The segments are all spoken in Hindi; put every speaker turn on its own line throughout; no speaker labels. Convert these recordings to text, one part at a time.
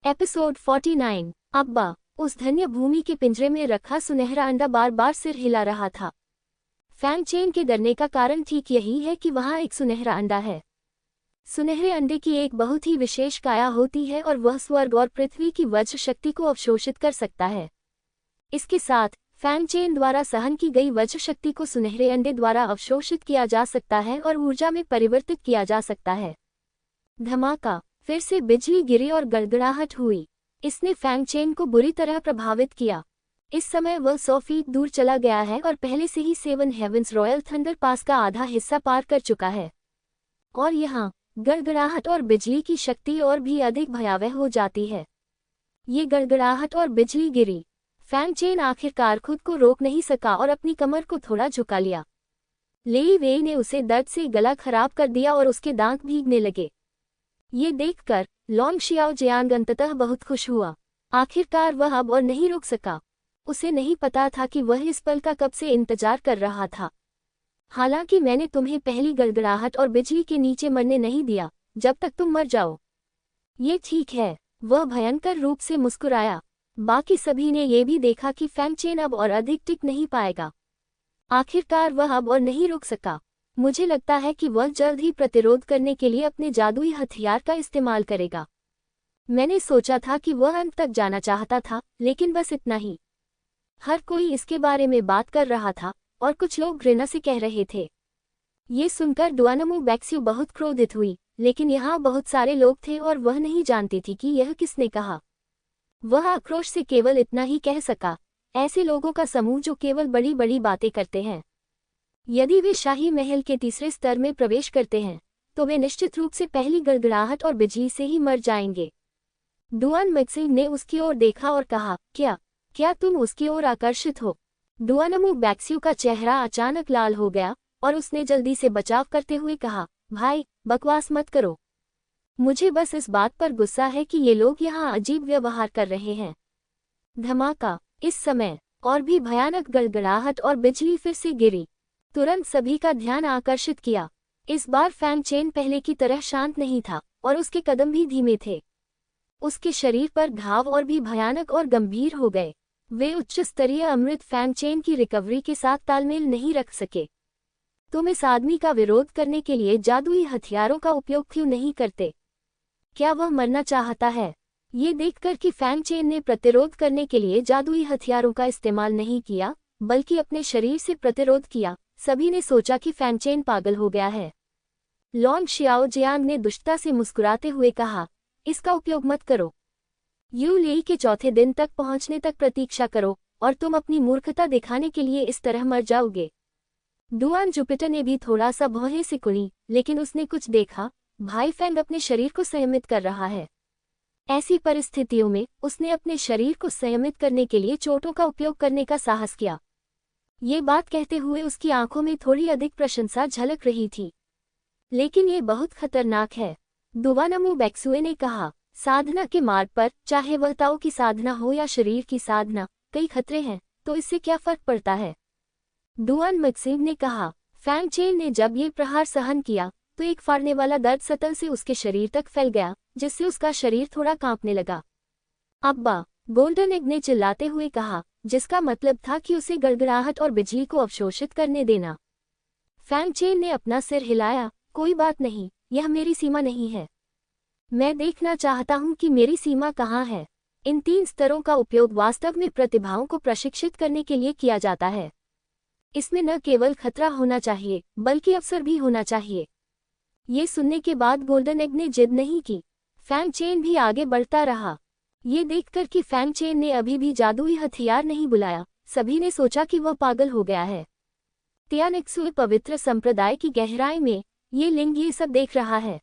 एपिसोड 49। अब्बा। उस धन्य भूमि के पिंजरे में रखा सुनहरा अंडा बार बार सिर हिला रहा था। फैंग चेन के डरने का कारण ठीक यही है कि वहाँ एक सुनहरा अंडा है। सुनहरे अंडे की एक बहुत ही विशेष काया होती है और वह स्वर्ग और पृथ्वी की वज्र शक्ति को अवशोषित कर सकता है। इसके साथ फैंग चेन द्वारा सहन की गई वज्र शक्ति को सुनहरे अंडे द्वारा अवशोषित किया जा सकता है और ऊर्जा में परिवर्तित किया जा सकता है। धमाका। फिर से बिजली गिरी और गड़गड़ाहट हुई। इसने फैंग चेन को बुरी तरह प्रभावित किया। इस समय वह 100 फीट दूर चला गया है और पहले से ही 7 हेवेंस रॉयल थंडर पास का आधा हिस्सा पार कर चुका है। और यहाँ गड़गड़ाहट और बिजली की शक्ति और भी अधिक भयावह हो जाती है। ये गड़गड़ाहट और बिजली गिरी। फैंग चेन आखिरकार खुद को रोक नहीं सका और अपनी कमर को थोड़ा झुका लिया। लेई वेई ने उसे दर्द से गला खराब कर दिया और उसके दांत भीगने लगे। ये देखकर लॉन्ग शियाओ जियांग अंततः बहुत खुश हुआ। आखिरकार वह अब और नहीं रुक सका। उसे नहीं पता था कि वह इस पल का कब से इंतजार कर रहा था। हालांकि मैंने तुम्हें पहली गड़गड़ाहट और बिजली के नीचे मरने नहीं दिया जब तक तुम मर जाओ। ये ठीक है, वह भयंकर रूप से मुस्कुराया। बाकी सभी ने ये भी देखा कि फैंग चेन अब और अधिक टिक नहीं पाएगा। आखिरकार वह अब और नहीं रुक सका। मुझे लगता है कि वह जल्द ही प्रतिरोध करने के लिए अपने जादुई हथियार का इस्तेमाल करेगा। मैंने सोचा था कि वह अंत तक जाना चाहता था, लेकिन बस इतना ही। हर कोई इसके बारे में बात कर रहा था और कुछ लोग घृणा से कह रहे थे। ये सुनकर डुआनमू बैक्स्यू बहुत क्रोधित हुई, लेकिन यहाँ बहुत सारे लोग थे और वह नहीं जानती थी कि यह किसने कहा। वह आक्रोश से केवल इतना ही कह सका, ऐसे लोगों का समूह जो केवल बड़ी बड़ी बातें करते हैं। यदि वे शाही महल के तीसरे स्तर में प्रवेश करते हैं तो वे निश्चित रूप से पहली गड़गड़ाहट और बिजली से ही मर जाएंगे। डुआन मैक्सिंग ने उसकी ओर देखा और कहा, क्या तुम उसकी ओर आकर्षित हो? डुआनमू बैक्स्यू का चेहरा अचानक लाल हो गया और उसने जल्दी से बचाव करते हुए कहा, भाई बकवास मत करो। मुझे बस इस बात पर गुस्सा है कि ये लोग यहाँ अजीब व्यवहार कर रहे हैं। धमाका। इस समय और भी भयानक गड़गड़ाहट और बिजली फिर से गिरी। तुरंत सभी का ध्यान आकर्षित किया। इस बार फैंग चेन पहले की तरह शांत नहीं था और उसके कदम भी धीमे थे। उसके शरीर पर घाव और भी भयानक और गंभीर हो गए। वे उच्च स्तरीय अमृत फैंग चेन की रिकवरी के साथ तालमेल नहीं रख सके। तुम इस आदमी का विरोध करने के लिए जादुई हथियारों का उपयोग क्यों नहीं करते? क्या वह मरना चाहता है? ये देखकर कि फैंग चेन ने प्रतिरोध करने के लिए जादुई हथियारों का इस्तेमाल नहीं किया, बल्कि अपने शरीर से प्रतिरोध किया, सभी ने सोचा कि फैंग चेन पागल हो गया है। लॉन्ग शियाओ जियांग ने दुष्टता से मुस्कुराते हुए कहा, इसका उपयोग मत करो। यू लेई के चौथे दिन तक पहुंचने तक प्रतीक्षा करो और तुम अपनी मूर्खता दिखाने के लिए इस तरह मर जाओगे। डुआन जुपिटर ने भी थोड़ा सा भौहें सिकुड़ी, लेकिन उसने कुछ देखा। भाई फैंग अपने शरीर को संयमित कर रहा है। ऐसी परिस्थितियों में उसने अपने शरीर को संयमित करने के लिए चोटों का उपयोग करने का साहस किया। ये बात कहते हुए उसकी आंखों में थोड़ी अधिक प्रशंसा झलक रही थी। लेकिन ये बहुत खतरनाक है, डुआनमू बैक्स्यू ने कहा। साधना के मार्ग पर, चाहे वह ताओ की साधना हो या शरीर की साधना, कई खतरे हैं, तो इससे क्या फर्क पड़ता है? डुआन मैक्सिंग ने कहा। फैंग चेन ने जब ये प्रहार सहन किया तो एक फाड़ने वाला दर्द सतह से उसके शरीर तक फैल गया, जिससे उसका शरीर थोड़ा कांपने लगा। अब्बा, गोल्डन एग ने चिल्लाते हुए कहा, जिसका मतलब था कि उसे गड़गड़ाहट और बिजली को अवशोषित करने देना। फैंग चेन ने अपना सिर हिलाया, कोई बात नहीं, यह मेरी सीमा नहीं है। मैं देखना चाहता हूं कि मेरी सीमा कहाँ है। इन 3 स्तरों का उपयोग वास्तव में प्रतिभाओं को प्रशिक्षित करने के लिए किया जाता है। इसमें न केवल खतरा होना चाहिए, बल्कि अवसर भी होना चाहिए। ये सुनने के बाद गोल्डन एग ने जिद नहीं की। फैंग चेन भी आगे बढ़ता रहा। ये देखकर कि फैंग चेन ने अभी भी जादुई हथियार नहीं बुलाया, सभी ने सोचा कि वह पागल हो गया है। तियानेक्सुई पवित्र संप्रदाय की गहराई में ये लिंग ये सब देख रहा है।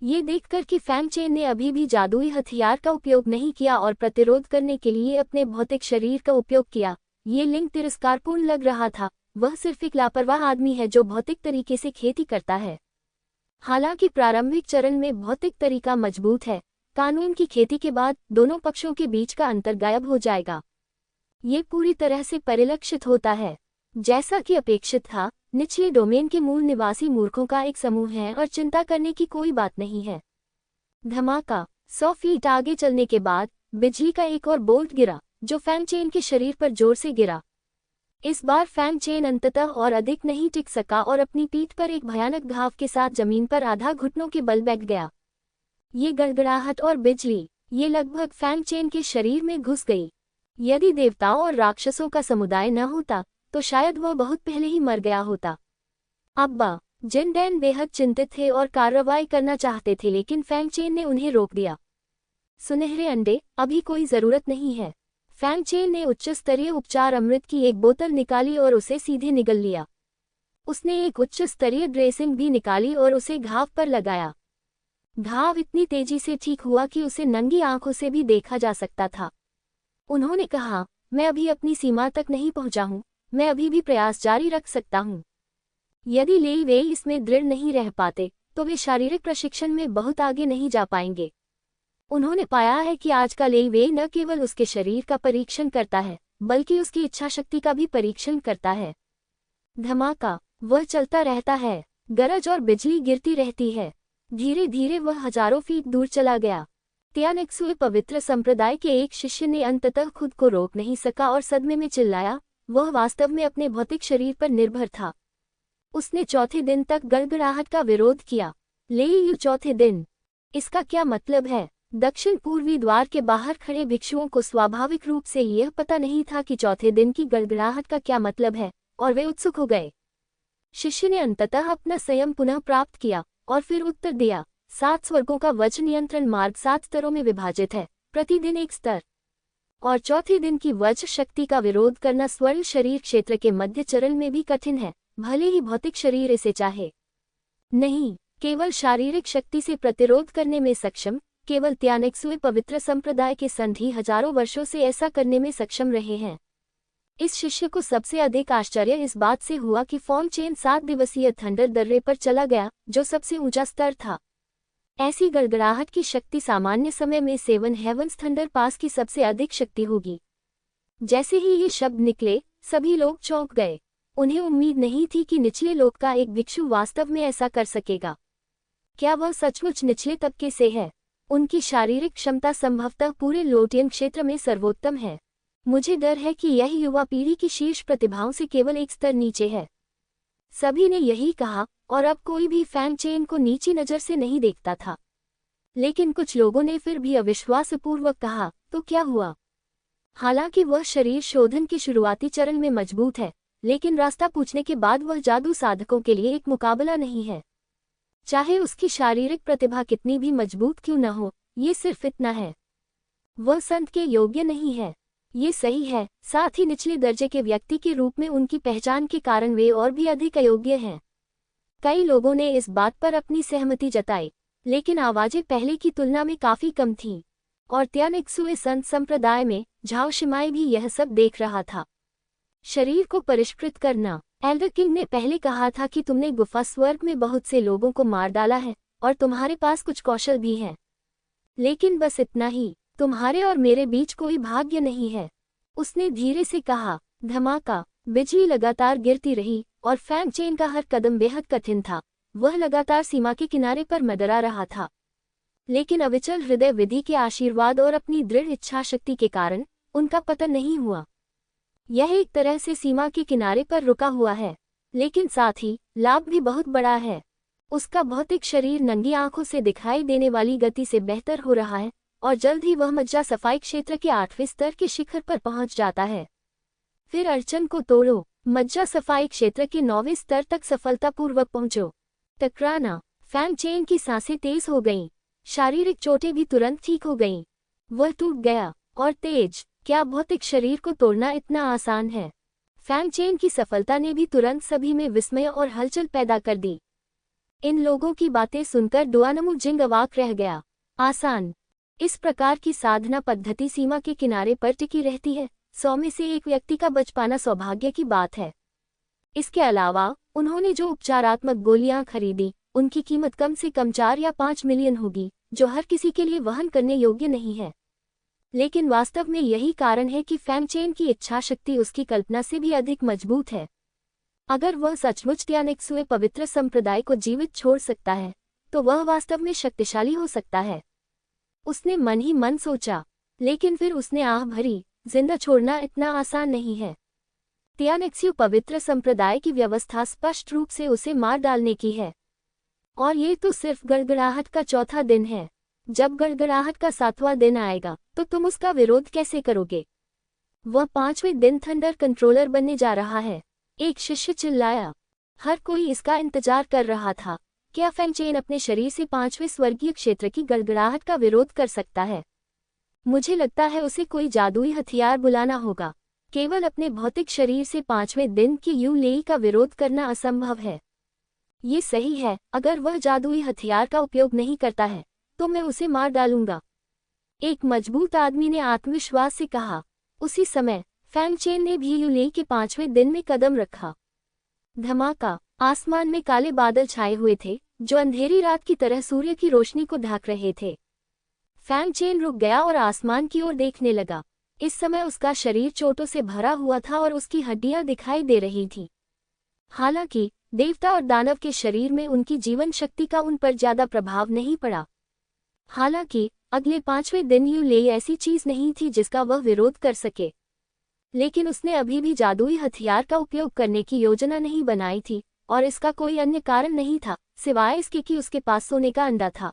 ये देखकर कि फैंग चेन ने अभी भी जादुई हथियार का उपयोग नहीं किया और प्रतिरोध करने के लिए अपने भौतिक शरीर का उपयोग किया, ये लिंग तिरस्कारपूर्ण लग रहा था। वह सिर्फ एक लापरवाह आदमी है जो भौतिक तरीके से खेती करता है। हालांकि प्रारंभिक चरण में भौतिक तरीका मजबूत है, कानून की खेती के बाद दोनों पक्षों के बीच का अंतर गायब हो जाएगा। ये पूरी तरह से परिलक्षित होता है। जैसा कि अपेक्षित था, निचले डोमेन के मूल निवासी मूर्खों का एक समूह है और चिंता करने की कोई बात नहीं है। धमाका। 100 फीट आगे चलने के बाद बिजली का एक और बोल्ट गिरा, जो फैंग चेन के शरीर पर जोर से गिरा। इस बार फैंग चेन अंततः और अधिक नहीं टिक सका और अपनी पीठ पर एक भयानक घाव के साथ जमीन पर आधा घुटनों के बल बैठ गया। ये गड़गड़ाहट और बिजली, ये लगभग फैंग चेन के शरीर में घुस गई। यदि देवताओं और राक्षसों का समुदाय न होता तो शायद वह बहुत पहले ही मर गया होता। अब्बा जिन डैन बेहद चिंतित थे और कार्रवाई करना चाहते थे, लेकिन फैंग चेन ने उन्हें रोक दिया। सुनहरे अंडे, अभी कोई जरूरत नहीं है। फैंग चेन ने उच्च स्तरीय उपचार अमृत की एक बोतल निकाली और उसे सीधे निगल लिया। उसने एक उच्च स्तरीय ड्रेसिंग भी निकाली और उसे घाव पर लगाया। घाव इतनी तेजी से ठीक हुआ कि उसे नंगी आंखों से भी देखा जा सकता था। उन्होंने कहा, मैं अभी अपनी सीमा तक नहीं पहुंचा हूं, मैं अभी भी प्रयास जारी रख सकता हूं। यदि लेई वेई इसमें दृढ़ नहीं रह पाते तो वे शारीरिक प्रशिक्षण में बहुत आगे नहीं जा पाएंगे। उन्होंने पाया है कि आज का लेई वेई न केवल उसके शरीर का परीक्षण करता है, बल्कि उसकी इच्छाशक्ति का भी परीक्षण करता है। धमाका, वह चलता रहता है, गरज और बिजली गिरती रहती है। धीरे धीरे वह हजारों फीट दूर चला गया। त्यानेक्सुए पवित्र संप्रदाय के एक शिष्य ने अंततः खुद को रोक नहीं सका और सदमे में चिल्लाया। वह वास्तव में अपने भौतिक शरीर पर निर्भर था। उसने चौथे दिन तक गड़गड़ाहट का विरोध किया। लेई चौथे दिन, इसका क्या मतलब है? दक्षिण पूर्वी द्वार के बाहर खड़े भिक्षुओं को स्वाभाविक रूप से यह पता नहीं था कि चौथे दिन की गड़गड़ाहट का क्या मतलब है, और वे उत्सुक हो गए। शिष्य ने अंततः अपना संयम पुनः प्राप्त किया और फिर उत्तर दिया, 7 स्वर्गों का वज्र नियंत्रण मार्ग 7 स्तरों में विभाजित है, प्रतिदिन एक स्तर। और चौथे दिन की वज्र शक्ति का विरोध करना स्वर्ण शरीर क्षेत्र के मध्य चरण में भी कठिन है, भले ही भौतिक शरीर इसे चाहे। नहीं, केवल शारीरिक शक्ति से प्रतिरोध करने में सक्षम, केवल त्यानेक्सुए पवित्र संप्रदाय के संधि हजारों वर्षों से ऐसा करने में सक्षम रहे हैं। इस शिष्य को सबसे अधिक आश्चर्य इस बात से हुआ कि फॉन्ग चेन 7 दिवसीय थंडर दर्रे पर चला गया, जो सबसे ऊंचा स्तर था। ऐसी गड़गड़ाहट की शक्ति सामान्य समय में 7 हेवंस थंडर पास की सबसे अधिक शक्ति होगी। जैसे ही ये शब्द निकले, सभी लोग चौंक गए। उन्हें उम्मीद नहीं थी कि निचले लोक का एक भिक्षु वास्तव में ऐसा कर सकेगा। क्या वह सचमुच निचले तबके से है? उनकी शारीरिक क्षमता संभवतः पूरे लोटियन क्षेत्र में सर्वोत्तम है। मुझे डर है कि यह युवा पीढ़ी की शीर्ष प्रतिभाओं से केवल एक स्तर नीचे है। सभी ने यही कहा, और अब कोई भी फैंग चेन को नीची नज़र से नहीं देखता था। लेकिन कुछ लोगों ने फिर भी अविश्वासपूर्वक कहा, तो क्या हुआ? हालांकि वह शरीर शोधन के शुरुआती चरण में मजबूत है, लेकिन रास्ता पूछने के बाद वह जादू साधकों के लिए एक मुकाबला नहीं है। चाहे उसकी शारीरिक प्रतिभा कितनी भी मजबूत क्यों न हो, ये सिर्फ इतना है, वह संत के योग्य नहीं है। ये सही है, साथ ही निचले दर्जे के व्यक्ति के रूप में उनकी पहचान के कारण वे और भी अधिक अयोग्य हैं। कई लोगों ने इस बात पर अपनी सहमति जताई, लेकिन आवाजें पहले की तुलना में काफी कम थीं। और त्यानेक्सुए संत संप्रदाय में झाओ शिमाई भी यह सब देख रहा था। शरीर को परिष्कृत करना। एल्डर किंग ने पहले कहा था कि तुमने गुफा स्वर्ग में बहुत से लोगों को मार डाला है, और तुम्हारे पास कुछ कौशल भी हैं। लेकिन बस इतना ही, तुम्हारे और मेरे बीच कोई भाग्य नहीं है। उसने धीरे से कहा। धमाका, बिजली लगातार गिरती रही, और फैंग चेन का हर कदम बेहद कठिन था। वह लगातार सीमा के किनारे पर मडरा रहा था, लेकिन अविचल हृदय विधि के आशीर्वाद और अपनी दृढ़ इच्छा शक्ति के कारण उनका पतन नहीं हुआ। यह एक तरह से सीमा के किनारे पर रुका हुआ है, लेकिन साथ ही लाभ भी बहुत बड़ा है। उसका भौतिक शरीर नंगी आंखों से दिखाई देने वाली गति से बेहतर हो रहा है, और जल्द ही वह मज्जा सफाई क्षेत्र के 8वें स्तर के शिखर पर पहुंच जाता है। फिर अड़चन को तोड़ो, मज्जा सफाई क्षेत्र के 9वें स्तर तक सफलतापूर्वक पहुंचो। टकराना। फैंग चेन की सांसें तेज हो गईं, शारीरिक चोटें भी तुरंत ठीक हो गईं। वह टूट गया, और तेज। क्या भौतिक शरीर को तोड़ना इतना आसान है? फैंग चेन की सफलता ने भी तुरंत सभी में विस्मय और हलचल पैदा कर दी। इन लोगों की बातें सुनकर डुआनमू जिंग अवाक रह गया। आसान। इस प्रकार की साधना पद्धति सीमा के किनारे पर टिकी रहती है। 100 में से एक व्यक्ति का बच पाना सौभाग्य की बात है। इसके अलावा उन्होंने जो उपचारात्मक गोलियां खरीदी, उनकी कीमत कम से कम 4 या 5 मिलियन होगी, जो हर किसी के लिए वहन करने योग्य नहीं है। लेकिन वास्तव में यही कारण है कि फैंग चेन की इच्छा शक्ति उसकी कल्पना से भी अधिक मजबूत है। अगर वह सचमुच त्यानेक्सुए पवित्र संप्रदाय को जीवित छोड़ सकता है, तो वह वास्तव में शक्तिशाली हो सकता है। उसने मन ही मन सोचा, लेकिन फिर उसने आह भरी, जिंदा छोड़ना इतना आसान नहीं है। त्यानेक्स्यू पवित्र संप्रदाय की व्यवस्था स्पष्ट रूप से उसे मार डालने की है। और ये तो सिर्फ गड़गड़ाहट का चौथा दिन है। जब गड़गड़ाहट का 7वां दिन आएगा तो तुम उसका विरोध कैसे करोगे? वह 5वें दिन थंडर कंट्रोलर बनने जा रहा है। एक शिष्य चिल्लाया। हर कोई इसका इंतजार कर रहा था। क्या फैंग चेन अपने शरीर से 5वें स्वर्गीय क्षेत्र की गड़गड़ाहट का विरोध कर सकता है? मुझे लगता है उसे कोई जादुई हथियार बुलाना होगा। केवल अपने भौतिक शरीर से 5वें दिन की यू लेई का विरोध करना असंभव है। ये सही है, अगर वह जादुई हथियार का उपयोग नहीं करता है तो मैं उसे मार डालूंगा, एक मजबूत आदमी ने आत्मविश्वास से कहा। उसी समय फैंग चेन ने भी यू लेई के 5वें दिन में कदम रखा। धमाका। आसमान में काले बादल छाए हुए थे जो अंधेरी रात की तरह सूर्य की रोशनी को ढक रहे थे। फैंग चेन रुक गया और आसमान की ओर देखने लगा। इस समय उसका शरीर चोटों से भरा हुआ था और उसकी हड्डियां दिखाई दे रही थीं। हालांकि देवता और दानव के शरीर में उनकी जीवन शक्ति का उन पर ज्यादा प्रभाव नहीं पड़ा। हालांकि अगले 5वें दिन यू लेई ऐसी चीज नहीं थी जिसका वह विरोध कर सके। लेकिन उसने अभी भी जादुई हथियार का उपयोग करने की योजना नहीं बनाई थी, और इसका कोई अन्य कारण नहीं था सिवाय इसके कि उसके पास सोने का अंडा था।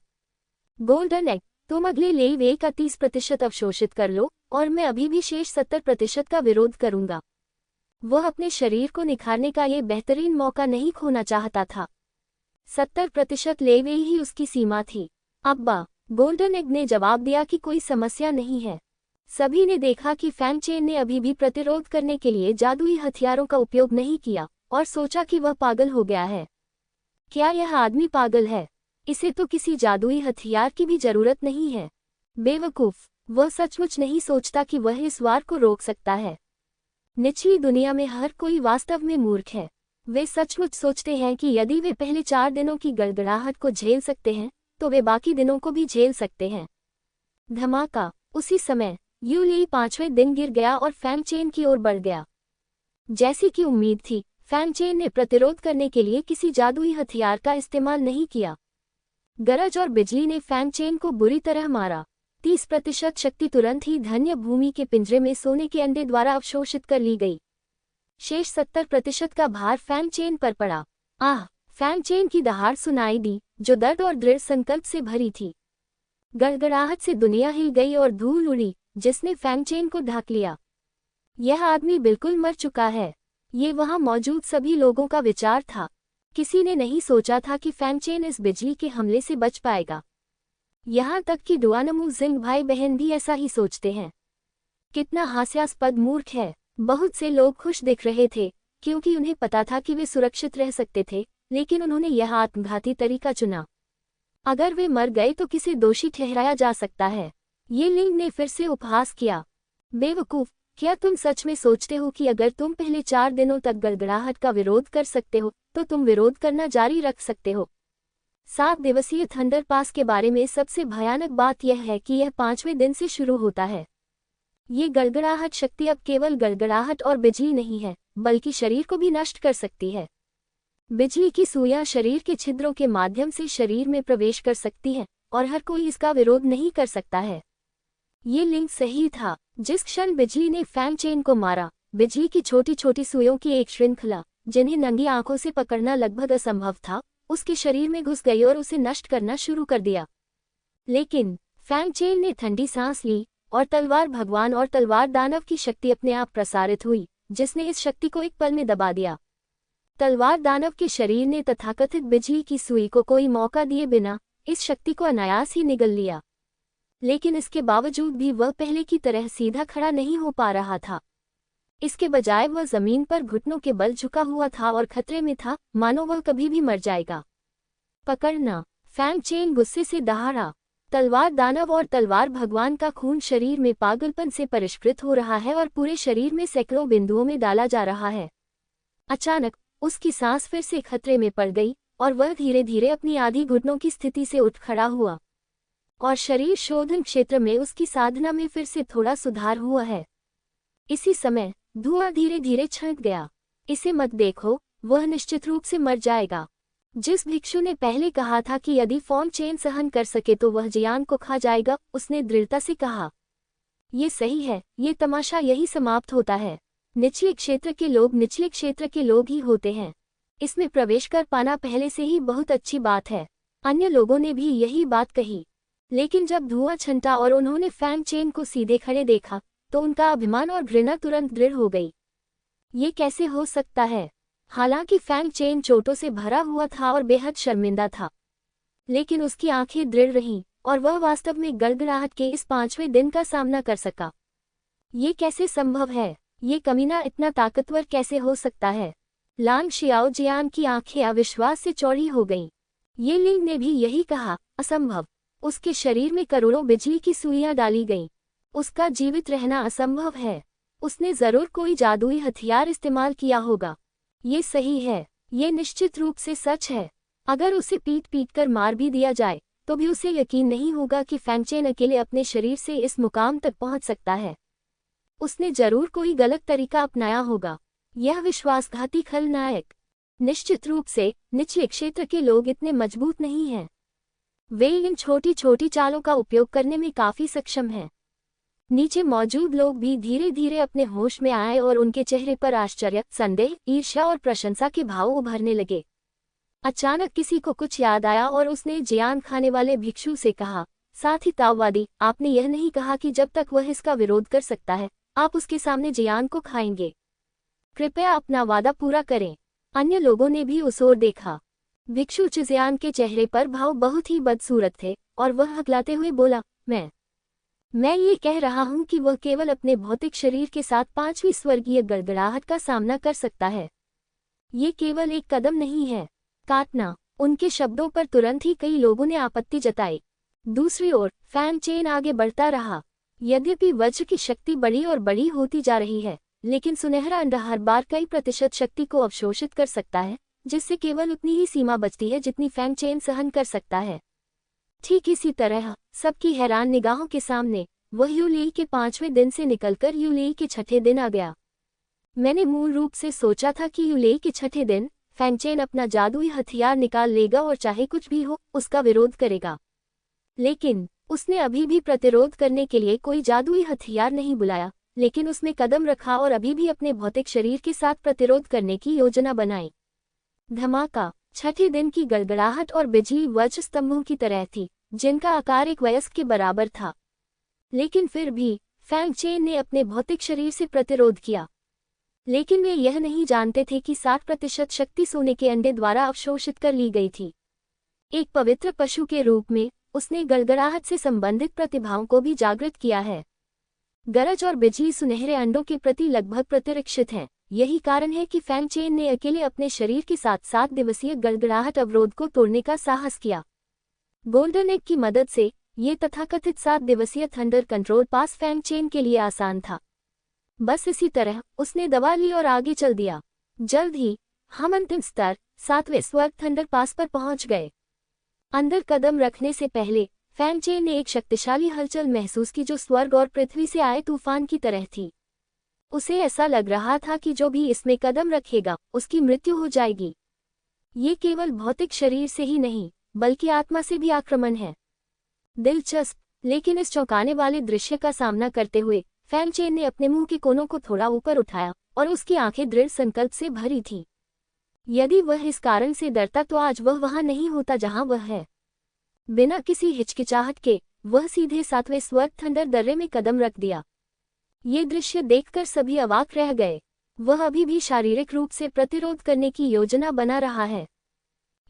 गोल्डन एग, तुम अगले लेई वे का 30% अवशोषित कर लो और मैं अभी भी शेष 70% का विरोध करूंगा। वह अपने शरीर को निखारने का ये बेहतरीन मौका नहीं खोना चाहता था। 70% लेवे ही उसकी सीमा थी। अब्बा, गोल्डन एग ने जवाब दिया कि कोई समस्या नहीं है। सभी ने देखा कि फैंग चेन ने अभी भी प्रतिरोध करने के लिए जादुई हथियारों का उपयोग नहीं किया और सोचा कि वह पागल हो गया है। क्या यह आदमी पागल है? इसे तो किसी जादुई हथियार की भी जरूरत नहीं है। बेवकूफ, वह सचमुच नहीं सोचता कि वह इस वार को रोक सकता है। निचली दुनिया में हर कोई वास्तव में मूर्ख है। वे सचमुच सोचते हैं कि यदि वे पहले 4 दिनों की गड़गड़ाहट को झेल सकते हैं तो वे बाकी दिनों को भी झेल सकते हैं। धमाका। उसी समय यू लेई 5वें दिन गिर गया और फैंग चेन की ओर बढ़ गया। जैसी कि उम्मीद थी, फैंग चेन ने प्रतिरोध करने के लिए किसी जादुई हथियार का इस्तेमाल नहीं किया। गरज और बिजली ने फैंग चेन को बुरी तरह मारा। 30% शक्ति तुरंत ही धन्य भूमि के पिंजरे में सोने के अंडे द्वारा अवशोषित कर ली गई। शेष 70% का भार फैंग चेन पर पड़ा। आह! फैंग चेन की दहाड़ सुनाई दी, जो दर्द और दृढ़ संकल्प से भरी थी। गड़गड़ाहट से दुनिया हिल गई और धूल उड़ी, जिसने फैंग चेन को ढक लिया। यह आदमी बिल्कुल मर चुका है। ये वहां मौजूद सभी लोगों का विचार था। किसी ने नहीं सोचा था कि फैंग चेन इस बिजली के हमले से बच पाएगा। यहाँ तक कि डुआनमू जिंग भाई बहन भी ऐसा ही सोचते हैं। कितना हास्यास्पद मूर्ख है। बहुत से लोग खुश दिख रहे थे क्योंकि उन्हें पता था कि वे सुरक्षित रह सकते थे, लेकिन उन्होंने यह आत्मघाती तरीका चुना। अगर वे मर गए तो किसे दोषी ठहराया जा सकता है? ये लिंग ने फिर से उपहास किया। बेवकूफ, क्या तुम सच में सोचते हो कि अगर तुम पहले 4 दिनों तक गड़गड़ाहट का विरोध कर सकते हो तो तुम विरोध करना जारी रख सकते हो? 7 दिवसीय थंडर पास के बारे में सबसे भयानक बात यह है कि यह 5वें दिन से शुरू होता है। ये गड़गड़ाहट शक्ति अब केवल गड़गड़ाहट और बिजली नहीं है, बल्कि शरीर को भी नष्ट कर सकती है। बिजली की सुइयां शरीर के छिद्रों के माध्यम से शरीर में प्रवेश कर सकती हैं, और हर कोई इसका विरोध नहीं कर सकता है। ये लिंक सही था। जिस क्षण बिजली ने फैंग चेन को मारा, बिजली की छोटी छोटी सुइयों की एक श्रृंखला, जिन्हें नंगी आंखों से पकड़ना लगभग असंभव था, उसके शरीर में घुस गई और उसे नष्ट करना शुरू कर दिया। लेकिन फैंग चेन ने ठंडी सांस ली और तलवार भगवान और तलवार दानव की शक्ति अपने आप प्रसारित हुई, जिसने इस शक्ति को एक पल में दबा दिया। तलवार दानव के शरीर ने तथाकथित बिजली की सुई को कोई मौका दिए बिना इस शक्ति को अनायास ही निगल लिया। लेकिन इसके बावजूद भी वह पहले की तरह सीधा खड़ा नहीं हो पा रहा था। इसके बजाय वह जमीन पर घुटनों के बल झुका हुआ था और खतरे में था, मानो वह कभी भी मर जाएगा। पकड़ना! फैंग चेन गुस्से से दहाड़ा। तलवार दानव और तलवार भगवान का खून शरीर में पागलपन से परिष्कृत हो रहा है और पूरे शरीर में सैकड़ों बिंदुओं में डाला जा रहा है। अचानक उसकी सांस फिर से खतरे में पड़ गई और वह धीरे धीरे अपनी आधी घुटनों की स्थिति से उठ खड़ा हुआ, और शरीर शोधन क्षेत्र में उसकी साधना में फिर से थोड़ा सुधार हुआ है। इसी समय धुआं धीरे धीरे छंट गया। इसे मत देखो, वह निश्चित रूप से मर जाएगा। जिस भिक्षु ने पहले कहा था कि यदि फैंग चेन सहन कर सके तो वह जियान को खा जाएगा, उसने दृढ़ता से कहा, ये सही है, ये तमाशा यही समाप्त होता है। निचले क्षेत्र के लोग निचले क्षेत्र के लोग ही होते हैं। इसमें प्रवेश कर पाना पहले से ही बहुत अच्छी बात है। अन्य लोगों ने भी यही बात कही, लेकिन जब धुआं छंटा और उन्होंने फैंग चेन को सीधे खड़े देखा तो उनका अभिमान और घृणा तुरंत दृढ़ हो गई। ये कैसे हो सकता है? हालांकि फैंग चेन चोटों से भरा हुआ था और बेहद शर्मिंदा था, लेकिन उसकी आंखें दृढ़ रहीं और वह वास्तव में गड़गड़ाहट के इस 5वें दिन का सामना कर सका। ये कैसे संभव है? ये कमीना इतना ताकतवर कैसे हो सकता है? लांग शियाओ जियान की आंखें अविश्वास से चौड़ी हो गईं। ये लिंग ने भी यही कहा, असंभव। उसके शरीर में करोड़ों बिजली की सुइयां डाली गईं। उसका जीवित रहना असंभव है। उसने जरूर कोई जादुई हथियार इस्तेमाल किया होगा। ये सही है, ये निश्चित रूप से सच है। अगर उसे पीट पीट कर मार भी दिया जाए तो भी उसे यकीन नहीं होगा कि फैंग चेन अकेले अपने शरीर से इस मुकाम तक पहुंच सकता है। उसने जरूर कोई गलत तरीका अपनाया होगा। यह विश्वासघाती खलनायक। निश्चित रूप से निचले क्षेत्र के लोग इतने मजबूत नहीं हैं। वे इन छोटी छोटी चालों का उपयोग करने में काफी सक्षम हैं। नीचे मौजूद लोग भी धीरे धीरे अपने होश में आए और उनके चेहरे पर आश्चर्य, संदेह, ईर्ष्या और प्रशंसा के भाव उभरने लगे। अचानक किसी को कुछ याद आया और उसने जियान खाने वाले भिक्षु से कहा, साथी ताओवादी, आपने यह नहीं कहा कि जब तक वह इसका विरोध कर सकता है आप उसके सामने जियान को खाएंगे। कृपया अपना वादा पूरा करें। अन्य लोगों ने भी उस ओर देखा। भिक्षु जियान के चेहरे पर भाव बहुत ही बदसूरत थे और वह हकलाते हुए बोला, मैं ये कह रहा हूं कि वह केवल अपने भौतिक शरीर के साथ 5वीं स्वर्गीय गड़गड़ाहट का सामना कर सकता है। ये केवल एक कदम नहीं है, काटना। उनके शब्दों पर तुरंत ही कई लोगों ने आपत्ति जताई। दूसरी ओर फैंग चेन आगे बढ़ता रहा। यद्यपि वज्र की शक्ति बड़ी और बड़ी होती जा रही है, लेकिन सुनहरा अंडा हर बार कई प्रतिशत शक्ति को अवशोषित कर सकता है, जिससे केवल उतनी ही सीमा बचती है जितनी फैंग चेन सहन कर सकता है। ठीक इसी तरह सबकी हैरान निगाहों के सामने वह यूली के 5वें दिन से निकलकर यूली के 6ठे दिन आ गया। मैंने मूल रूप से सोचा था कि यूली के 6ठे दिन फैंग चेन अपना जादुई हथियार निकाल लेगा और चाहे कुछ भी हो उसका विरोध करेगा, लेकिन उसने अभी भी प्रतिरोध करने के लिए कोई जादुई हथियार नहीं बुलाया, लेकिन उसने कदम रखा और अभी भी अपने भौतिक शरीर के साथ प्रतिरोध करने की योजना बनाई। धमाका। 6ठे दिन की गड़गड़ाहट और बिजली वज्र स्तंभों की तरह थी, जिनका आकार एक वयस्क के बराबर था, लेकिन फिर भी फैंग चेन ने अपने भौतिक शरीर से प्रतिरोध किया। लेकिन वे यह नहीं जानते थे कि 60% शक्ति सोने के अंडे द्वारा अवशोषित कर ली गई थी। एक पवित्र पशु के रूप में उसने गड़गड़ाहट से संबंधित प्रतिभाओं को भी जागृत किया है। गरज और बिजली सुनहरे अंडों के प्रति लगभग प्रतिरक्षित हैं। यही कारण है कि फैंग चेन ने अकेले अपने शरीर के साथ 7 दिवसीय गड़गड़ाहट अवरोध को तोड़ने का साहस किया। गोल्डन एग की मदद से ये तथाकथित 7 दिवसीय थंडर कंट्रोल पास फैंग चेन के लिए आसान था। बस इसी तरह उसने दबा ली और आगे चल दिया। जल्द ही हम अंतिम स्तर 7वें स्वर्ग थंडर पास पर पहुंच गए। अंदर कदम रखने से पहले फैंग चेन ने एक शक्तिशाली हलचल महसूस की जो स्वर्ग और पृथ्वी से आए तूफान की तरह थी। उसे ऐसा लग रहा था कि जो भी इसमें कदम रखेगा उसकी मृत्यु हो जाएगी। ये केवल भौतिक शरीर से ही नहीं बल्कि आत्मा से भी आक्रमण है। दिलचस्प, लेकिन इस चौंकाने वाले दृश्य का सामना करते हुए फैंग चेन ने अपने मुंह के कोनों को थोड़ा ऊपर उठाया और उसकी आंखें दृढ़ संकल्प से भरी थीं। यदि वह इस कारण से डरता तो आज वह वहां नहीं होता जहां वह है। बिना किसी हिचकिचाहट के वह सीधे 7वें स्वर्ग थंडर दर्रे में कदम रख दिया। ये दृश्य देखकर सभी अवाक रह गए। वह अभी भी शारीरिक रूप से प्रतिरोध करने की योजना बना रहा है।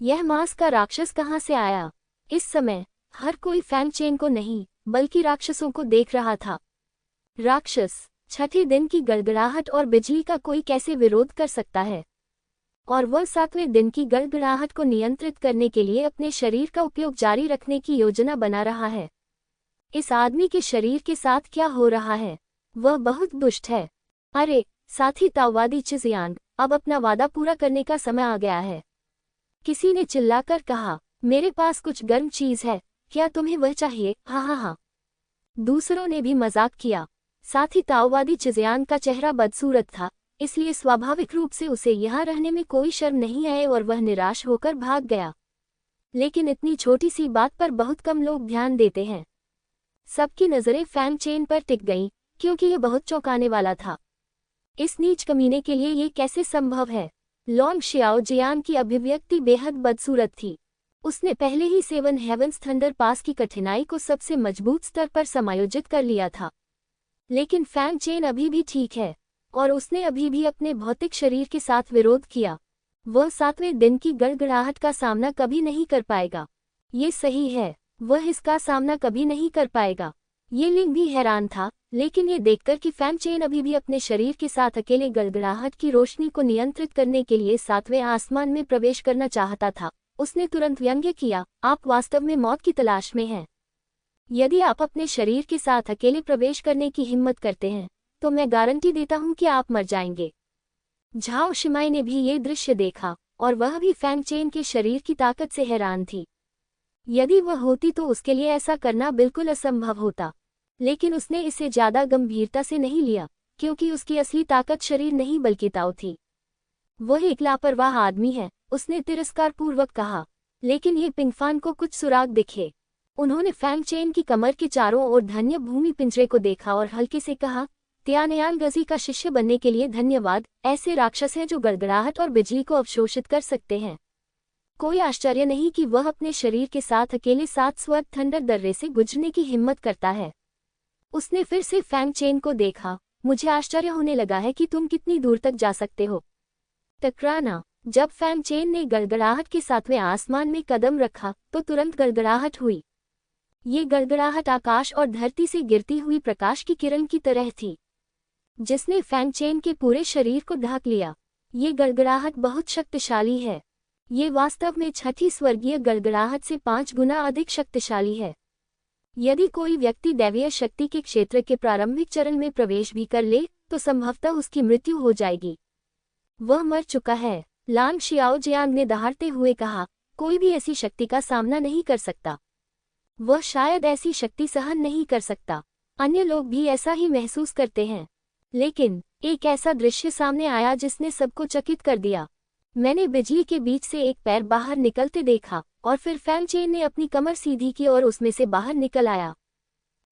यह मांस का राक्षस कहां से आया? इस समय हर कोई फैंग चेन को नहीं बल्कि राक्षसों को देख रहा था। राक्षस। 6ठे दिन की गड़गड़ाहट और बिजली का कोई कैसे विरोध कर सकता है? और वह 7वें दिन की गड़गड़ाहट को नियंत्रित करने के लिए अपने शरीर का उपयोग जारी रखने की योजना बना रहा है। इस आदमी के शरीर के साथ क्या हो रहा है? वह बहुत दुष्ट है। अरे साथी ताओवादी चिजियांग, अब अपना वादा पूरा करने का समय आ गया है। किसी ने चिल्लाकर कहा, मेरे पास कुछ गर्म चीज है, क्या तुम्हें वह चाहिए? हाँ हाँ हाँ। दूसरों ने भी मजाक किया। साथी ताओवादी चिजियांग का चेहरा बदसूरत था, इसलिए स्वाभाविक रूप से उसे यहाँ रहने में कोई शर्म नहीं आई और वह निराश होकर भाग गया। लेकिन इतनी छोटी सी बात पर बहुत कम लोग ध्यान देते हैं। सबकी नज़रें फैंग चेन पर टिक गईं, क्योंकि यह बहुत चौंकाने वाला था। इस नीच कमीने के लिए ये कैसे संभव है? लॉन्ग शियाओ जियान की अभिव्यक्ति बेहद बदसूरत थी। उसने पहले ही 7 हेवंस थंडर पास की कठिनाई को सबसे मजबूत स्तर पर समायोजित कर लिया था। लेकिन फैंग चेन अभी भी ठीक है, और उसने अभी भी अपने भौतिक शरीर के साथ विरोध किया। वह 7वें दिन की गड़गड़ाहट का सामना कभी नहीं कर पाएगा। ये सही है, वह इसका सामना कभी नहीं कर पाएगा। ये लिंग भी हैरान था, लेकिन ये देखकर कि फैंग चेन अभी भी अपने शरीर के साथ अकेले गड़गड़ाहट की रोशनी को नियंत्रित करने के लिए 7वें आसमान में प्रवेश करना चाहता था, उसने तुरंत व्यंग्य किया, आप वास्तव में मौत की तलाश में हैं। यदि आप अपने शरीर के साथ अकेले प्रवेश करने की हिम्मत करते हैं, तो मैं गारंटी देता हूं कि आप मर जाएंगे। झाओ शिमाई ने भी ये दृश्य देखा, और वह भी फैंग चेन के शरीर की ताकत से हैरान थी। यदि वह होती तो उसके लिए ऐसा करना बिल्कुल असंभव होता, लेकिन उसने इसे ज्यादा गंभीरता से नहीं लिया, क्योंकि उसकी असली ताकत शरीर नहीं बल्कि ताओ थी। वह एक लापरवाह आदमी है, उसने तिरस्कारपूर्वक कहा। लेकिन ये पिंगफान को कुछ सुराग दिखे। उन्होंने फैंग चेन की कमर के चारों ओर धन्य भूमि पिंजरे को देखा और हल्के से कहा, त्यानयान गजी का शिष्य बनने के लिए धन्यवाद। ऐसे राक्षस हैं जो गड़गड़ाहट और बिजली को अवशोषित कर सकते हैं। कोई आश्चर्य नहीं कि वह अपने शरीर के साथ अकेले 7 स्वर्ग थंडर दर्रे से गुजरने की हिम्मत करता है। उसने फिर से फैंग चेन को देखा। मुझे आश्चर्य होने लगा है कि तुम कितनी दूर तक जा सकते हो। टकराना। जब फैंग चेन ने गड़गड़ाहट के 7वें आसमान में कदम रखा तो तुरंत गड़गड़ाहट हुई। ये गड़गड़ाहट आकाश और धरती से गिरती हुई प्रकाश की किरण की तरह थी, जिसने फैंग चेन के पूरे शरीर को ढक लिया। ये गड़गड़ाहट बहुत शक्तिशाली है। ये वास्तव में छठी स्वर्गीय गड़गड़ाहट से 5 गुना अधिक शक्तिशाली है। यदि कोई व्यक्ति दैवीय शक्ति के क्षेत्र के प्रारंभिक चरण में प्रवेश भी कर ले, तो संभवतः उसकी मृत्यु हो जाएगी। वह मर चुका है, लांग शियाओ जियांग ने दहाड़ते हुए कहा। कोई भी ऐसी शक्ति का सामना नहीं कर सकता। वह शायद ऐसी शक्ति सहन नहीं कर सकता। अन्य लोग भी ऐसा ही महसूस करते हैं। लेकिन एक ऐसा दृश्य सामने आया जिसने सबको चकित कर दिया। मैंने बिजली के बीच से एक पैर बाहर निकलते देखा, और फिर फैंग चेन ने अपनी कमर सीधी की और उसमें से बाहर निकल आया।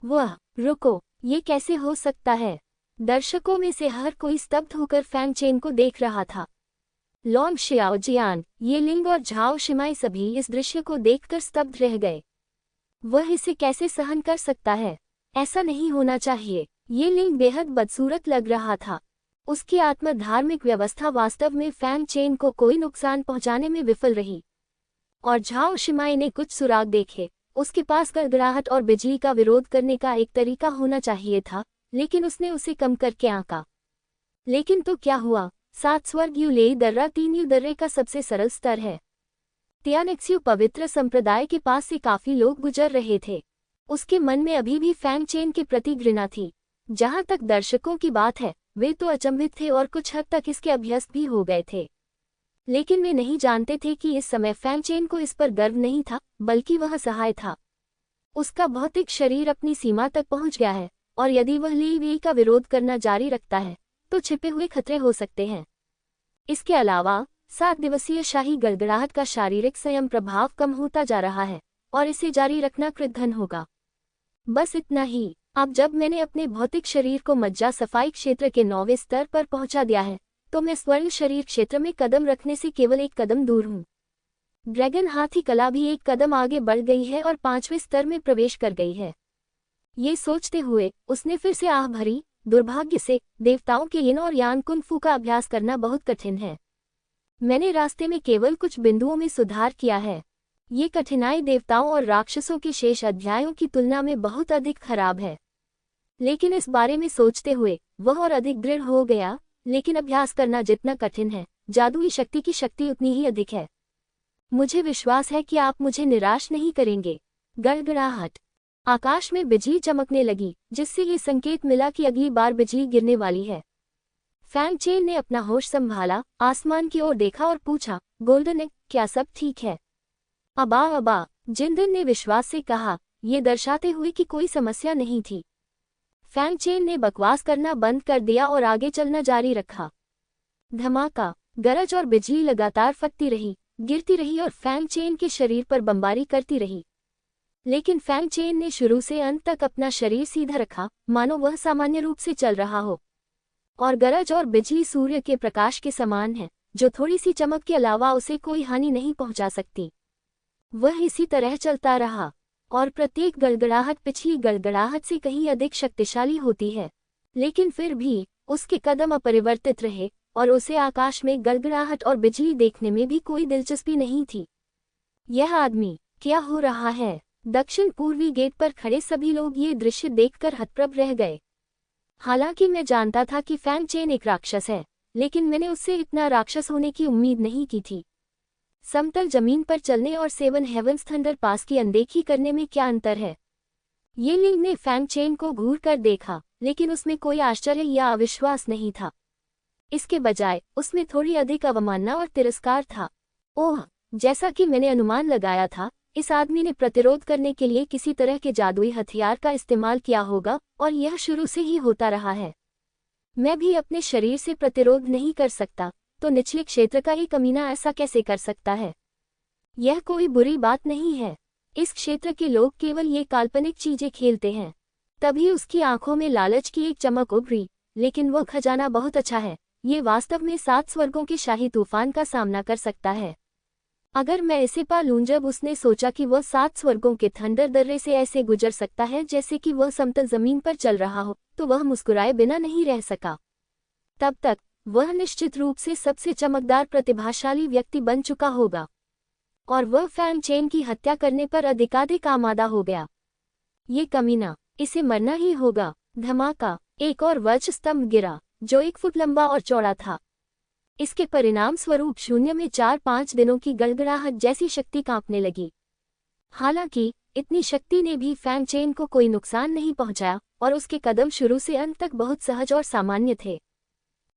वह, रुको, ये कैसे हो सकता है? दर्शकों में से हर कोई स्तब्ध होकर फैंग चेन को देख रहा था। लॉन्ग शियाओ जियान, ये लिंग और झाओ शिमाई सभी इस दृश्य को देखकर स्तब्ध रह गए। वह इसे कैसे सहन कर सकता है? ऐसा नहीं होना चाहिए। ये लिंग बेहद बदसूरत लग रहा था। उसकी आत्मधार्मिक व्यवस्था वास्तव में फैंग चेन को कोई नुकसान पहुंचाने में विफल रही। और झाओ शिमाई ने कुछ सुराग देखे। उसके पास गड़गड़ाहट और बिजली का विरोध करने का एक तरीका होना चाहिए था, लेकिन उसने उसे कम करके आंका। लेकिन तो क्या हुआ? 7 स्वर्ग यू ले दर्रा 3 यू दर्रे का सबसे सरल स्तर है। तियानेक्स्यू पवित्र संप्रदाय के पास से काफी लोग गुजर रहे थे। उसके मन में अभी भी फैंग चेन के प्रति घृणा थी। जहां तक दर्शकों की बात है, वे तो अचंभित थे और कुछ हद तक इसके अभ्यस्त भी हो गए थे। लेकिन वे नहीं जानते थे कि इस समय फैंग चेन को इस पर गर्व नहीं था, बल्कि वह असहाय था। उसका भौतिक शरीर अपनी सीमा तक पहुंच गया है, और यदि वह ली वे का विरोध करना जारी रखता है, तो छिपे हुए खतरे हो सकते हैं। इसके अलावा 7 दिवसीय शाही गड़गड़ाहट का शारीरिक संयम प्रभाव कम होता जा रहा है, और इसे जारी रखना कृतघ्न होगा। बस इतना ही। अब जब मैंने अपने भौतिक शरीर को मज्जा सफाई क्षेत्र के 9वें स्तर पर पहुंचा दिया है, तो मैं स्वर्ण शरीर क्षेत्र में कदम रखने से केवल एक कदम दूर हूं। ड्रैगन हाथी कला भी एक कदम आगे बढ़ गई है और 5वें स्तर में प्रवेश कर गई है। ये सोचते हुए उसने फिर से आह भरी, दुर्भाग्य से देवताओं के यिन और यान कुंग-फू का अभ्यास करना बहुत कठिन है। मैंने रास्ते में केवल कुछ बिंदुओं में सुधार किया है। ये कठिनाई देवताओं और राक्षसों के शेष अध्यायों की तुलना में बहुत अधिक खराब है। लेकिन इस बारे में सोचते हुए वह और अधिक दृढ़ हो गया। लेकिन अभ्यास करना जितना कठिन है, जादुई शक्ति की शक्ति उतनी ही अधिक है। मुझे विश्वास है कि आप मुझे निराश नहीं करेंगे। गड़गड़ाहट। आकाश में बिजली चमकने लगी, जिससे ये संकेत मिला कि अगली बार बिजली गिरने वाली है। फैंग चेन ने अपना होश संभाला, आसमान की ओर देखा और पूछा, गोल्डन एग, क्या सब ठीक है? अबा, जिंदन ने विश्वास से कहा, ये दर्शाते हुए कि कोई समस्या नहीं थी। फैंग चेन ने बकवास करना बंद कर दिया और आगे चलना जारी रखा। धमाका, गरज और बिजली लगातार फटती रही, गिरती रही और फैंग चेन के शरीर पर बमबारी करती रही। लेकिन फैंग चेन ने शुरू से अंत तक अपना शरीर सीधा रखा, मानो वह सामान्य रूप से चल रहा हो। और गरज और बिजली सूर्य के प्रकाश के समान है, जो थोड़ी सी चमक के अलावा उसे कोई हानि नहीं पहुंचा सकती। वह इसी तरह चलता रहा, और प्रत्येक गड़गड़ाहट पिछली गड़गड़ाहट से कहीं अधिक शक्तिशाली होती है। लेकिन फिर भी उसके कदम अपरिवर्तित रहे, और उसे आकाश में गड़गड़ाहट और बिजली देखने में भी कोई दिलचस्पी नहीं थी। यह आदमी, क्या हो रहा है? दक्षिण पूर्वी गेट पर खड़े सभी लोग ये दृश्य देखकर हतप्रभ रह गए। हालांकि मैं जानता था कि फैंग चेन एक राक्षस है, लेकिन मैंने उससे इतना राक्षस होने की उम्मीद नहीं की थी। समतल जमीन पर चलने और सेवन हेवंस थंडर पास की अनदेखी करने में क्या अंतर है? ये लिंग ने फैंग चेन को घूर कर देखा, लेकिन उसमें कोई आश्चर्य या अविश्वास नहीं था। इसके बजाय उसमें थोड़ी अधिक अवमानना और तिरस्कार था। ओह, जैसा कि मैंने अनुमान लगाया था, इस आदमी ने प्रतिरोध करने के लिए किसी तरह के जादुई हथियार का इस्तेमाल किया होगा, और यह शुरू से ही होता रहा है। मैं भी अपने शरीर से प्रतिरोध नहीं कर सकता, तो निचले क्षेत्र का एक कमीना ऐसा कैसे कर सकता है? यह कोई बुरी बात नहीं है। इस क्षेत्र के लोग केवल ये काल्पनिक चीजें खेलते हैं। तभी उसकी आंखों में लालच की एक चमक उभरी, लेकिन वह खजाना बहुत अच्छा है। ये वास्तव में 7 स्वर्गों के शाही तूफान का सामना कर सकता है। अगर मैं इसे पा लूं। जब उसने सोचा कि वह 7 स्वर्गों के थंडर दर्रे से ऐसे गुजर सकता है जैसे कि वह समतल जमीन पर चल रहा हो, तो वह मुस्कुराए बिना नहीं रह सका। तब तक वह निश्चित रूप से सबसे चमकदार प्रतिभाशाली व्यक्ति बन चुका होगा, और वह फैंग चेन की हत्या करने पर अधिकाधिक आमादा हो गया। ये कमीना, इसे मरना ही होगा। धमाका, एक और वज्र स्तंभ गिरा, जो 1 फुट लंबा और चौड़ा था। इसके परिणाम स्वरूप शून्य में 4-5 दिनों की गड़गड़ाहट जैसी शक्ति कांपने लगी। हालांकि इतनी शक्ति ने भी फैंग चेन को कोई नुकसान नहीं पहुंचाया, और उसके कदम शुरू से अंत तक बहुत सहज और सामान्य थे।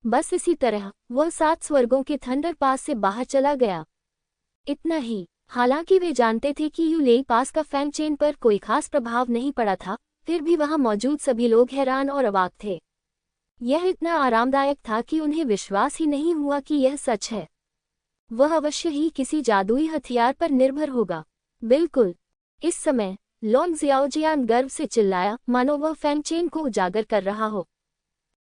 बस इसी तरह वह 7 स्वर्गों के थंडर पास से बाहर चला गया। इतना ही। हालांकि वे जानते थे कि यूले पास का फैंग चेन पर कोई खास प्रभाव नहीं पड़ा था, फिर भी वहां मौजूद सभी लोग हैरान और अवाक थे। यह इतना आरामदायक था कि उन्हें विश्वास ही नहीं हुआ कि यह सच है। वह अवश्य ही किसी जादुई हथियार पर निर्भर होगा। बिल्कुल। इस समय लॉन्ग ज़ियाओजियान गर्व से चिल्लाया, मानो वह फैंग चेन को उजागर कर रहा हो।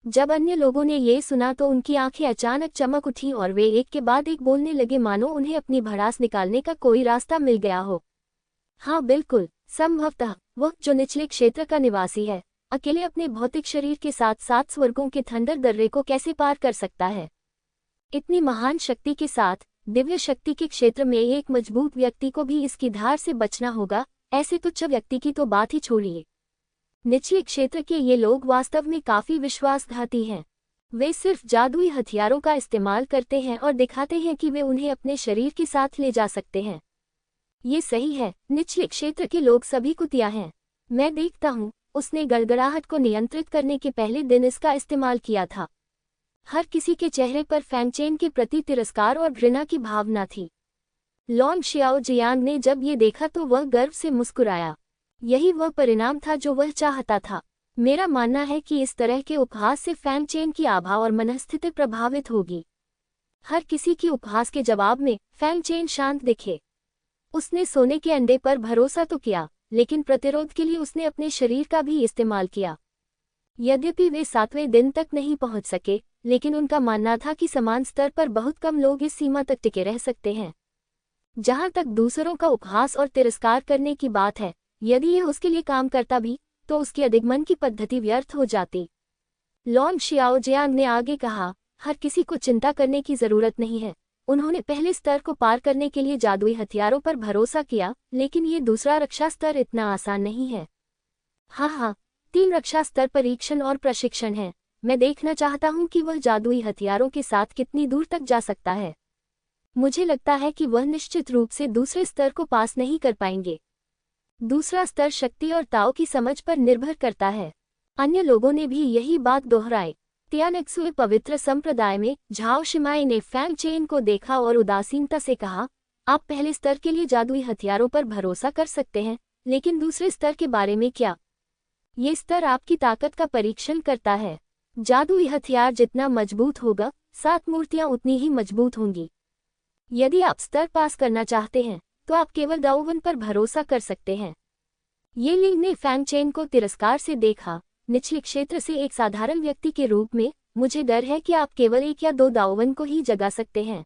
जब अन्य लोगों ने ये सुना तो उनकी आंखें अचानक चमक उठीं और वे एक के बाद एक बोलने लगे, मानो उन्हें अपनी भड़ास निकालने का कोई रास्ता मिल गया हो। हाँ बिल्कुल, संभवतः वह जो निचले क्षेत्र का निवासी है, अकेले अपने भौतिक शरीर के साथ 7 स्वर्गों के थंडर दर्रे को कैसे पार कर सकता है? इतनी महान शक्ति के साथ दिव्य शक्ति के क्षेत्र में एक मजबूत व्यक्ति को भी इसकी धार से बचना होगा। ऐसे तुच्छ व्यक्ति की तो बात ही छोड़िए। निचले क्षेत्र के ये लोग वास्तव में काफी विश्वासघाती हैं। वे सिर्फ जादुई हथियारों का इस्तेमाल करते हैं और दिखाते हैं कि वे उन्हें अपने शरीर के साथ ले जा सकते हैं। ये सही है, निचले क्षेत्र के लोग सभी कुतिया हैं। मैं देखता हूँ, उसने गड़गड़ाहट को नियंत्रित करने के पहले दिन इसका इस्तेमाल किया था। हर किसी के चेहरे पर फैंग चेन के प्रति तिरस्कार और घृणा की भावना थी। लॉन्ग ज़ियाओजियांग ने जब ये देखा तो वह गर्व से मुस्कुराया। यही वह परिणाम था जो वह चाहता था। मेरा मानना है कि इस तरह के उपहास से फैंग चेन की आभा और मनस्थिति प्रभावित होगी। हर किसी की उपहास के जवाब में फैंग चेन शांत दिखे। उसने सोने के अंडे पर भरोसा तो किया, लेकिन प्रतिरोध के लिए उसने अपने शरीर का भी इस्तेमाल किया। यद्यपि वे 7वें दिन तक नहीं पहुंच सके, लेकिन उनका मानना था कि समान स्तर पर बहुत कम लोग इस सीमा तक टिके रह सकते हैं। जहां तक दूसरों का उपहास और तिरस्कार करने की बात है, यदि यह उसके लिए काम करता भी, तो उसकी अधिगमन की पद्धति व्यर्थ हो जाती। लॉन्ग ज़ियाओजियांग ने आगे कहा, हर किसी को चिंता करने की जरूरत नहीं है। उन्होंने पहले स्तर को पार करने के लिए जादुई हथियारों पर भरोसा किया, लेकिन ये दूसरा रक्षा स्तर इतना आसान नहीं है। हाँ, 3 रक्षा स्तर परीक्षण और प्रशिक्षण है। मैं देखना चाहता हूँ कि वह जादुई हथियारों के साथ कितनी दूर तक जा सकता है। मुझे लगता है कि वह निश्चित रूप से दूसरे स्तर को पास नहीं कर पाएंगे। दूसरा स्तर शक्ति और ताओ की समझ पर निर्भर करता है। अन्य लोगों ने भी यही बात दोहराई। तियानक्सुई पवित्र संप्रदाय में झाओ शिमाई ने फैंग चेन को देखा और उदासीनता से कहा, आप पहले स्तर के लिए जादुई हथियारों पर भरोसा कर सकते हैं, लेकिन दूसरे स्तर के बारे में क्या? ये स्तर आपकी ताकत का परीक्षण करता है। जादुई हथियार जितना मजबूत होगा, 7 मूर्तियां उतनी ही मजबूत होंगी। यदि आप स्तर पास करना चाहते हैं तो आप केवल दाओवन पर भरोसा कर सकते हैं। ये लिंग ने फैंग चेन को तिरस्कार से देखा। निचले क्षेत्र से एक साधारण व्यक्ति के रूप में, मुझे डर है कि आप केवल 1 या 2 दाओवन को ही जगा सकते हैं।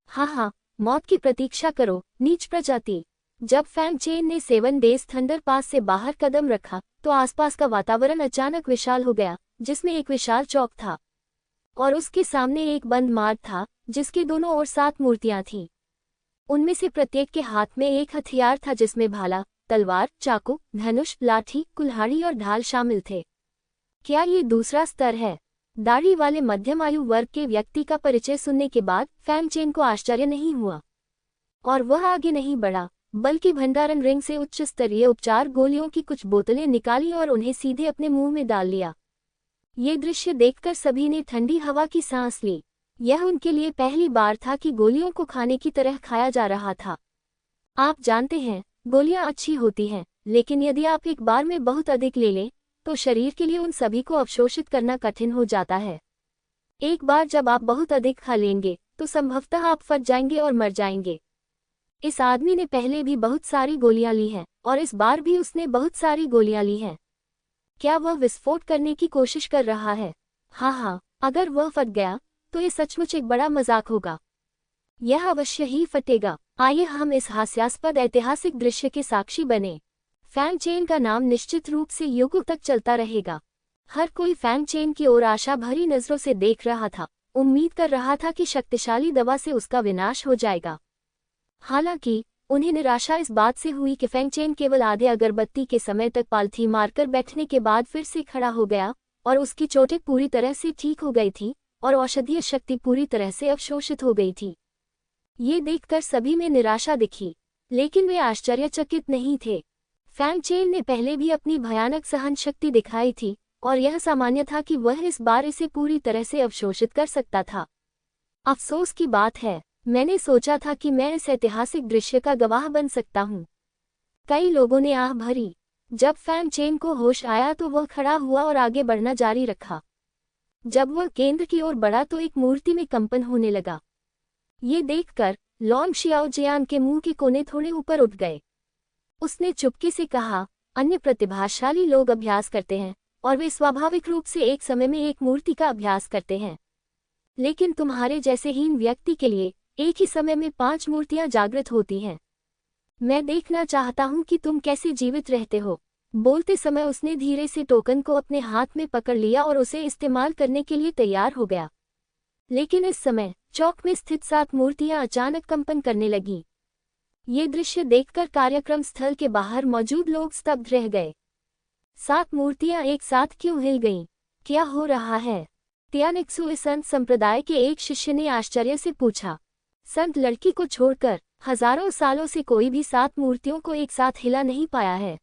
हाँ, मौत की प्रतीक्षा करो, नीच प्रजाति। जब फैंग चेन ने 7 डेज थंडर पास से बाहर कदम रखा तो आसपास का वातावरण अचानक विशाल हो गया, जिसमें एक विशाल चौक था और उसके सामने एक बंद मार्ग था जिसके दोनों ओर 7 मूर्तियां थीं। उनमें से प्रत्येक के हाथ में एक हथियार था जिसमें भाला, तलवार, चाकू, धनुष, लाठी, कुल्हाड़ी और ढाल शामिल थे। क्या ये दूसरा स्तर है? दाढ़ी वाले मध्यम आयु वर्ग के व्यक्ति का परिचय सुनने के बाद फैंग चेन को आश्चर्य नहीं हुआ और वह आगे नहीं बढ़ा, बल्कि भंडारण रिंग से उच्च स्तरीय उपचार गोलियों की कुछ बोतलें निकाली और उन्हें सीधे अपने मुंह में डाल लिया। ये दृश्य देखकर सभी ने ठंडी हवा की सांस ली। यह उनके लिए पहली बार था कि गोलियों को खाने की तरह खाया जा रहा था। आप जानते हैं, गोलियां अच्छी होती हैं, लेकिन यदि आप एक बार में बहुत अधिक ले लें तो शरीर के लिए उन सभी को अवशोषित करना कठिन हो जाता है। एक बार जब आप बहुत अधिक खा लेंगे तो संभवतः आप फट जाएंगे और मर जाएंगे। इस आदमी ने पहले भी बहुत सारी गोलियां ली हैं और इस बार भी उसने बहुत सारी गोलियां ली हैं। क्या वह विस्फोट करने की कोशिश कर रहा है? हाँ, अगर वह फट गया तो ये सचमुच एक बड़ा मजाक होगा। यह अवश्य ही फटेगा। आइए हम इस हास्यास्पद ऐतिहासिक दृश्य के साक्षी बने। फैंग चेन का नाम निश्चित रूप से युगों तक चलता रहेगा। हर कोई फैंग चेन की ओर आशा भरी नजरों से देख रहा था, उम्मीद कर रहा था कि शक्तिशाली दवा से उसका विनाश हो जाएगा। हालांकि उन्हें निराशा इस बात से हुई कि फैंग चेन केवल आधे अगरबत्ती के समय तक पालथी मारकर बैठने के बाद फिर से खड़ा हो गया और उसकी चोटें पूरी तरह से ठीक हो गई थी और औषधीय शक्ति पूरी तरह से अवशोषित हो गई थी। ये देखकर सभी में निराशा दिखी, लेकिन वे आश्चर्यचकित नहीं थे। फैंग चेन ने पहले भी अपनी भयानक सहन शक्ति दिखाई थी और यह सामान्य था कि वह इस बार इसे पूरी तरह से अवशोषित कर सकता था। अफसोस की बात है, मैंने सोचा था कि मैं इस ऐतिहासिक दृश्य का गवाह बन सकता हूँ। कई लोगों ने आह भरी। जब फैंग चेन को होश आया तो वह खड़ा हुआ और आगे बढ़ना जारी रखा। जब वह केंद्र की ओर बढ़ा तो एक मूर्ति में कंपन होने लगा। ये देखकर लॉन्ग शियाओजियान के मुंह के कोने थोड़े ऊपर उठ गए। उसने चुपके से कहा, अन्य प्रतिभाशाली लोग अभ्यास करते हैं और वे स्वाभाविक रूप से एक समय में एक मूर्ति का अभ्यास करते हैं, लेकिन तुम्हारे जैसे हीन व्यक्ति के लिए एक ही समय में 5 मूर्तियां जागृत होती हैं। मैं देखना चाहता हूं कि तुम कैसे जीवित रहते हो। बोलते समय उसने धीरे से टोकन को अपने हाथ में पकड़ लिया और उसे इस्तेमाल करने के लिए तैयार हो गया। लेकिन इस समय चौक में स्थित 7 मूर्तियां अचानक कंपन करने लगीं। ये दृश्य देखकर कार्यक्रम स्थल के बाहर मौजूद लोग स्तब्ध रह गए। 7 मूर्तियां एक साथ क्यों हिल गईं? क्या हो रहा है? तियानिक्सुई संत संप्रदाय के एक शिष्य ने आश्चर्य से पूछा। संत लड़की को छोड़कर हजारों सालों से कोई भी 7 मूर्तियों को एक साथ हिला नहीं पाया है।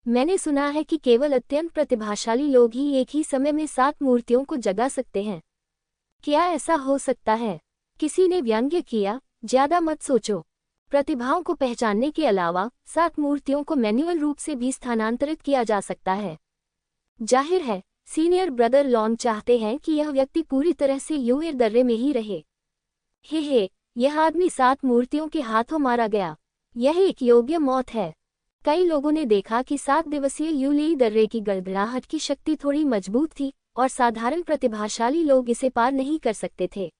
मैंने सुना है कि केवल अत्यंत प्रतिभाशाली लोग ही एक ही समय में 7 मूर्तियों को जगा सकते हैं। क्या ऐसा हो सकता है? किसी ने व्यंग्य किया। ज्यादा मत सोचो। प्रतिभाओं को पहचानने के अलावा 7 मूर्तियों को मैन्युअल रूप से भी स्थानांतरित किया जा सकता है। जाहिर है, सीनियर ब्रदर लॉन्ग चाहते हैं कि यह व्यक्ति पूरी तरह से यूएर दर्रे में ही रहे। हे, यह आदमी 7 मूर्तियों के हाथों मारा गया। यह एक योग्य मौत है। कई लोगों ने देखा कि 7 दिवसीय यूली दर्रे की गड़गड़ाहट की शक्ति थोड़ी मजबूत थी और साधारण प्रतिभाशाली लोग इसे पार नहीं कर सकते थे।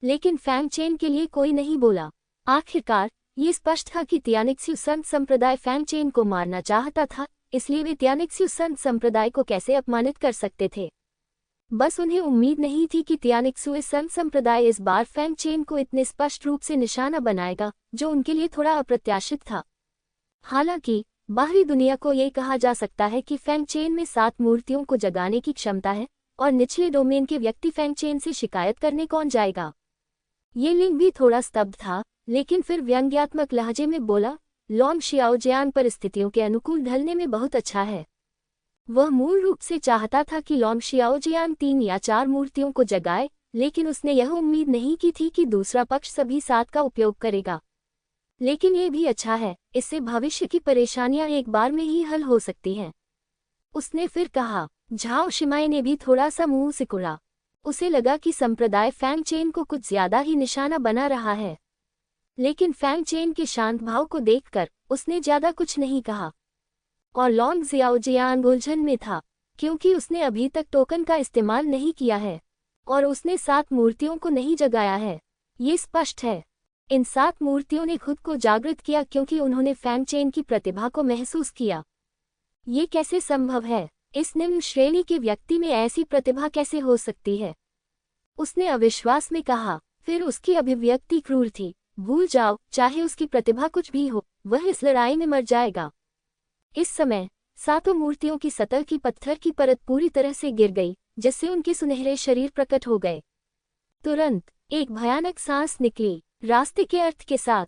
लेकिन फैंग चेन के लिए कोई नहीं बोला। आखिरकार ये स्पष्ट था कि तियानिक्सु संत संप्रदाय फैंग चेन को मारना चाहता था, इसलिए वे तियानिक्सु संत संप्रदाय को कैसे अपमानित कर सकते थे। बस उन्हें उम्मीद नहीं थी कि तियानिक्सुई संत संप्रदाय इस बार फैंग चेन को इतने स्पष्ट रूप से निशाना बनाएगा, जो उनके लिए थोड़ा अप्रत्याशित था। हालांकि बाहरी दुनिया को ये कहा जा सकता है कि फैंग चेन में 7 मूर्तियों को जगाने की क्षमता है और निचले डोमेन के व्यक्ति फैंग चेन से शिकायत करने कौन जाएगा। ये लिंग भी थोड़ा स्तब्ध था, लेकिन फिर व्यंग्यात्मक लहजे में बोला, लॉन्ग शियाओजियान परिस्थितियों के अनुकूल ढलने में बहुत अच्छा है। वह मूल रूप से चाहता था कि लॉन्ग शियाओजियान 3 या 4 मूर्तियों को जगाए, लेकिन उसने यह उम्मीद नहीं की थी कि दूसरा पक्ष सभी 7 का उपयोग करेगा। लेकिन ये भी अच्छा है, इससे भविष्य की परेशानियां एक बार में ही हल हो सकती हैं। उसने फिर कहा, झाओ शिमाई ने भी थोड़ा सा मुंह सिकुड़ा। उसे लगा कि संप्रदाय फैंग चेन को कुछ ज्यादा ही निशाना बना रहा है, लेकिन फैंग चेन के शांत भाव को देखकर उसने ज्यादा कुछ नहीं कहा। और लॉन्ग ज़ियाओजियान उलझन में था, क्योंकि उसने अभी तक टोकन का इस्तेमाल नहीं किया है और उसने 7 मूर्तियों को नहीं जगाया है। ये स्पष्ट है, इन 7 मूर्तियों ने खुद को जागृत किया क्योंकि उन्होंने फैंग चेन की प्रतिभा को महसूस किया। ये कैसे संभव है? इस निम्न श्रेणी के व्यक्ति में ऐसी प्रतिभा कैसे हो सकती है? उसने अविश्वास में कहा। फिर उसकी अभिव्यक्ति क्रूर थी। भूल जाओ, चाहे उसकी प्रतिभा कुछ भी हो, वह इस लड़ाई में मर जाएगा। इस समय 7 मूर्तियों की सतह की पत्थर की परत पूरी तरह से गिर गई, जिससे उनके सुनहरे शरीर प्रकट हो गए। तुरंत एक भयानक सांस निकली, रास्ते के अर्थ के साथ।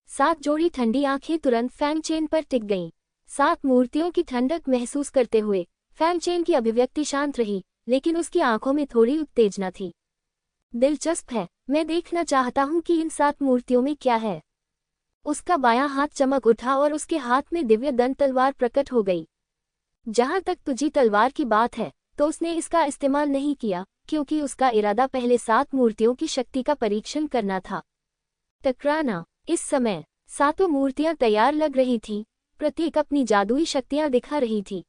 7 जोड़ी ठंडी आंखें तुरंत फैंग चेन पर टिक गईं। 7 मूर्तियों की ठंडक महसूस करते हुए फैंग चेन की अभिव्यक्ति शांत रही, लेकिन उसकी आंखों में थोड़ी उत्तेजना थी। दिलचस्प है, मैं देखना चाहता हूं कि इन 7 मूर्तियों में क्या है। उसका बायां हाथ चमक उठा और उसके हाथ में दिव्य दंत तलवार प्रकट हो गई। जहां तक तुझी तलवार की बात है, तो उसने इसका इस्तेमाल नहीं किया, क्योंकि उसका इरादा पहले 7 मूर्तियों की शक्ति का परीक्षण करना था। टकराना। इस समय 7 मूर्तियां तैयार लग रही थीं, प्रत्येक अपनी जादुई शक्तियां दिखा रही थी।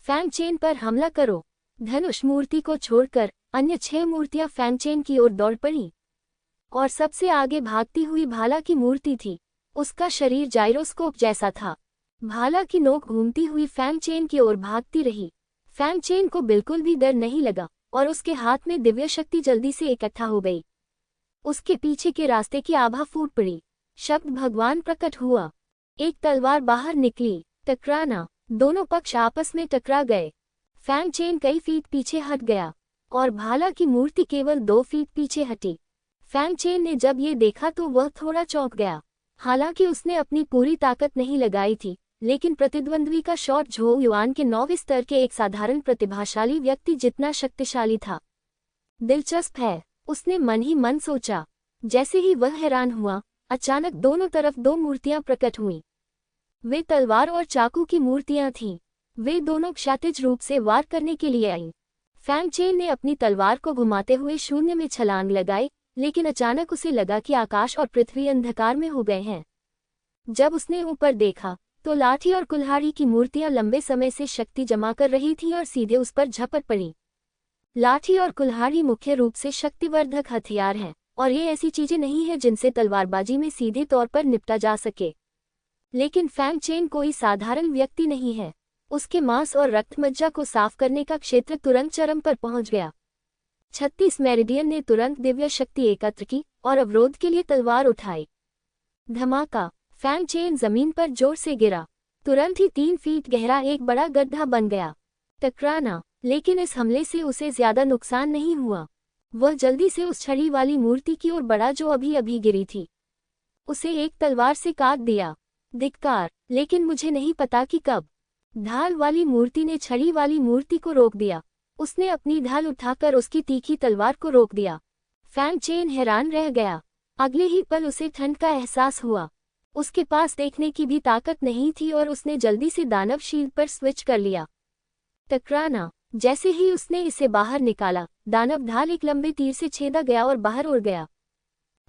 फैंग चेन पर हमला करो। धनुष मूर्ति को छोड़कर अन्य 6 मूर्तियां फैंग चेन की ओर दौड़ पड़ीं। और सबसे आगे भागती हुई भाला की मूर्ति थी। उसका शरीर जाइरोस्कोप जैसा था। भाला की नोक घूमती हुई फैंग चेन की ओर भागती रही। फैंग चेन को बिल्कुल भी डर नहीं लगा और उसके हाथ में दिव्य शक्ति जल्दी से इकट्ठा हो गई। उसके पीछे के रास्ते की आभा फूट पड़ी। शब्द भगवान प्रकट हुआ। एक तलवार बाहर निकली। टकराना। दोनों पक्ष आपस में टकरा गए। फैंग चेन कई फीट पीछे हट गया और भाला की मूर्ति केवल 2 फीट पीछे हटी। फैंग चेन ने जब ये देखा तो वह थोड़ा चौंक गया। हालांकि उसने अपनी पूरी ताकत नहीं लगाई थी, लेकिन प्रतिद्वंद्वी का शॉट झोउ युआन के 9वें स्तर के एक साधारण प्रतिभाशाली व्यक्ति जितना शक्तिशाली था। दिलचस्प है, उसने मन ही मन सोचा। जैसे ही वह हैरान हुआ, अचानक दोनों तरफ 2 मूर्तियां प्रकट हुईं। वे तलवार और चाकू की मूर्तियां थीं। वे दोनों क्षैतिज रूप से वार करने के लिए आईं। फैंग चेन ने अपनी तलवार को घुमाते हुए शून्य में छलांग लगाई, लेकिन अचानक उसे लगा कि आकाश और पृथ्वी अंधकार में हो गए हैं। जब उसने ऊपर देखा, तो लाठी और कुल्हाड़ी की मूर्तियां लंबे समय से शक्ति जमा कर रही थीं और सीधे उस पर झपट पड़ी। लाठी और कुल्हाड़ी मुख्य रूप से शक्तिवर्धक हथियार हैं, और ये ऐसी चीजें नहीं हैं जिनसे तलवारबाजी में सीधे तौर पर निपटा जा सके। लेकिन फैंग चेन कोई साधारण व्यक्ति नहीं है। उसके मांस और रक्त मज्जा को साफ करने का क्षेत्र तुरंत चरम पर पहुंच गया। 36 मेरिडियन ने तुरंत दिव्य शक्ति एकत्र की और अवरोध के लिए तलवार उठाई। धमाका। फैंग चेन जमीन पर जोर से गिरा। तुरंत ही 3 फीट गहरा एक बड़ा गड्ढा बन गया। टकराना। लेकिन इस हमले से उसे ज्यादा नुकसान नहीं हुआ। वह जल्दी से उस छड़ी वाली मूर्ति की ओर बढ़ा जो अभी अभी गिरी थी। उसे एक तलवार से काट दिया। धिक्कार, लेकिन मुझे नहीं पता कि कब। ढाल वाली मूर्ति ने छड़ी वाली मूर्ति को रोक दिया। उसने अपनी ढाल उठाकर उसकी तीखी तलवार को रोक दिया। फैंग चेन हैरान रह गया। अगले ही पल उसे ठंड का एहसास हुआ। उसके पास देखने की भी ताकत नहीं थी और उसने जल्दी से दानव शील्ड पर स्विच कर लिया। टकराना। जैसे ही उसने इसे बाहर निकाला, दानव ढाल एक लंबे तीर से छेदा गया और बाहर उड़ गया।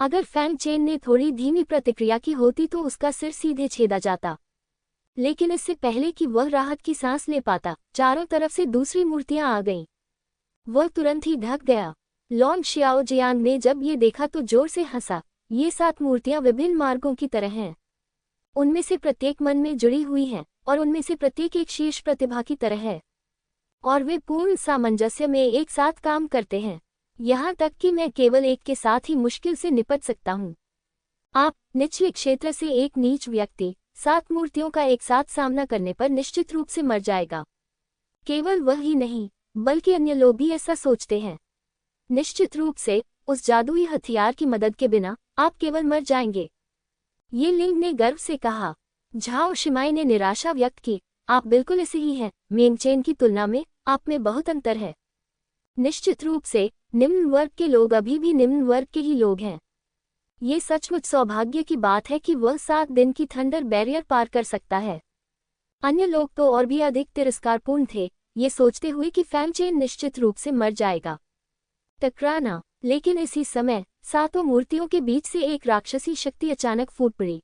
अगर फैंग चेन ने थोड़ी धीमी प्रतिक्रिया की होती तो उसका सिर सीधे छेदा जाता, लेकिन इससे पहले कि वह राहत की सांस ले पाता, चारों तरफ से दूसरी मूर्तियां आ गईं। वह तुरंत ही ढक गया। लॉन्ग शियाओजियांग ने जब ये देखा तो जोर से हंसा। ये 7 मूर्तियां विभिन्न मार्गों की तरह हैं। उनमें से प्रत्येक मन में जुड़ी हुई हैं, और उनमें से प्रत्येक एक शीर्ष प्रतिभा की तरह है, और वे पूर्ण सामंजस्य में एक साथ काम करते हैं। यहाँ तक कि मैं केवल एक के साथ ही मुश्किल से निपट सकता हूँ। आप निचले क्षेत्र से एक नीच व्यक्ति 7 मूर्तियों का एक साथ सामना करने पर निश्चित रूप से मर जाएगा। केवल वह ही नहीं, बल्कि अन्य लोग भी ऐसा सोचते हैं। निश्चित रूप से उस जादुई हथियार की मदद के बिना आप केवल मर जाएंगे। ये लिंग ने गर्व से कहा। झाओ शिमाई ने निराशा व्यक्त की। आप बिल्कुल ऐसे ही हैं। मेंग चेन की तुलना में आप में बहुत अंतर है। निश्चित रूप से निम्न वर्ग के लोग अभी भी निम्न वर्ग के ही लोग हैं। ये सचमुच सौभाग्य की बात है कि वह 7 दिन की थंडर बैरियर पार कर सकता है। अन्य लोग तो और भी अधिक तिरस्कारपूर्ण थे, ये सोचते हुए कि फैंगचेन निश्चित रूप से मर जाएगा। टकराना। लेकिन इसी समय सातों मूर्तियों के बीच से एक राक्षसी शक्ति अचानक फूट पड़ी।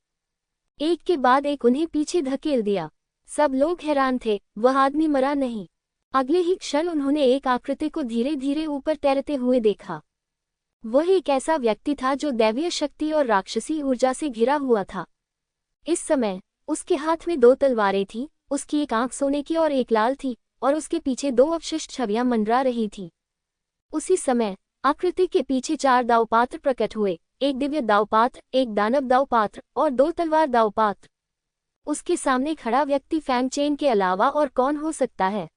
एक के बाद एक उन्हें पीछे धकेल दिया। सब लोग हैरान थे, वह आदमी मरा नहीं। अगले ही क्षण उन्होंने एक आकृति को धीरे धीरे ऊपर तैरते हुए देखा। वह एक ऐसा व्यक्ति था जो दैवीय शक्ति और राक्षसी ऊर्जा से घिरा हुआ था। इस समय उसके हाथ में 2 तलवारें थीं, उसकी एक आंख सोने की और एक लाल थी, और उसके पीछे 2 अवशिष्ट छवियां मंडरा रही थीं। उसी समय आकृति के पीछे 4 दावपात्र प्रकट हुए, एक दिव्य दावपात्र, एक दानव दावपात्र और 2 तलवार दावपात्र। उसके सामने खड़ा व्यक्ति फैंगचेन के अलावा और कौन हो सकता है?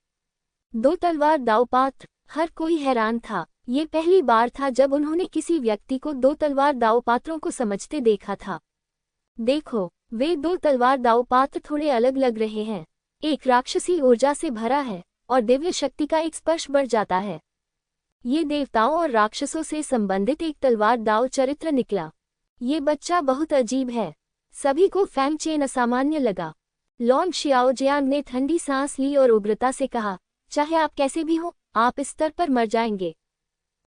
2 तलवार दावपात्र। हर कोई हैरान था। ये पहली बार था जब उन्होंने किसी व्यक्ति को 2 तलवार दावपात्रों को समझते देखा था। देखो, वे 2 तलवार दावपात्र थोड़े अलग लग रहे हैं। एक राक्षसी ऊर्जा से भरा है और दिव्य शक्ति का एक स्पर्श बढ़ जाता है। ये देवताओं और राक्षसों से संबंधित एक तलवार दाव चरित्र निकला। ये बच्चा बहुत अजीब है। सभी को फैंगचेन असामान्य लगा। लॉन्ग शियाओजियांग ने ठंडी सांस ली और उग्रता से कहा, चाहे आप कैसे भी हो, आप इस स्तर पर मर जाएंगे।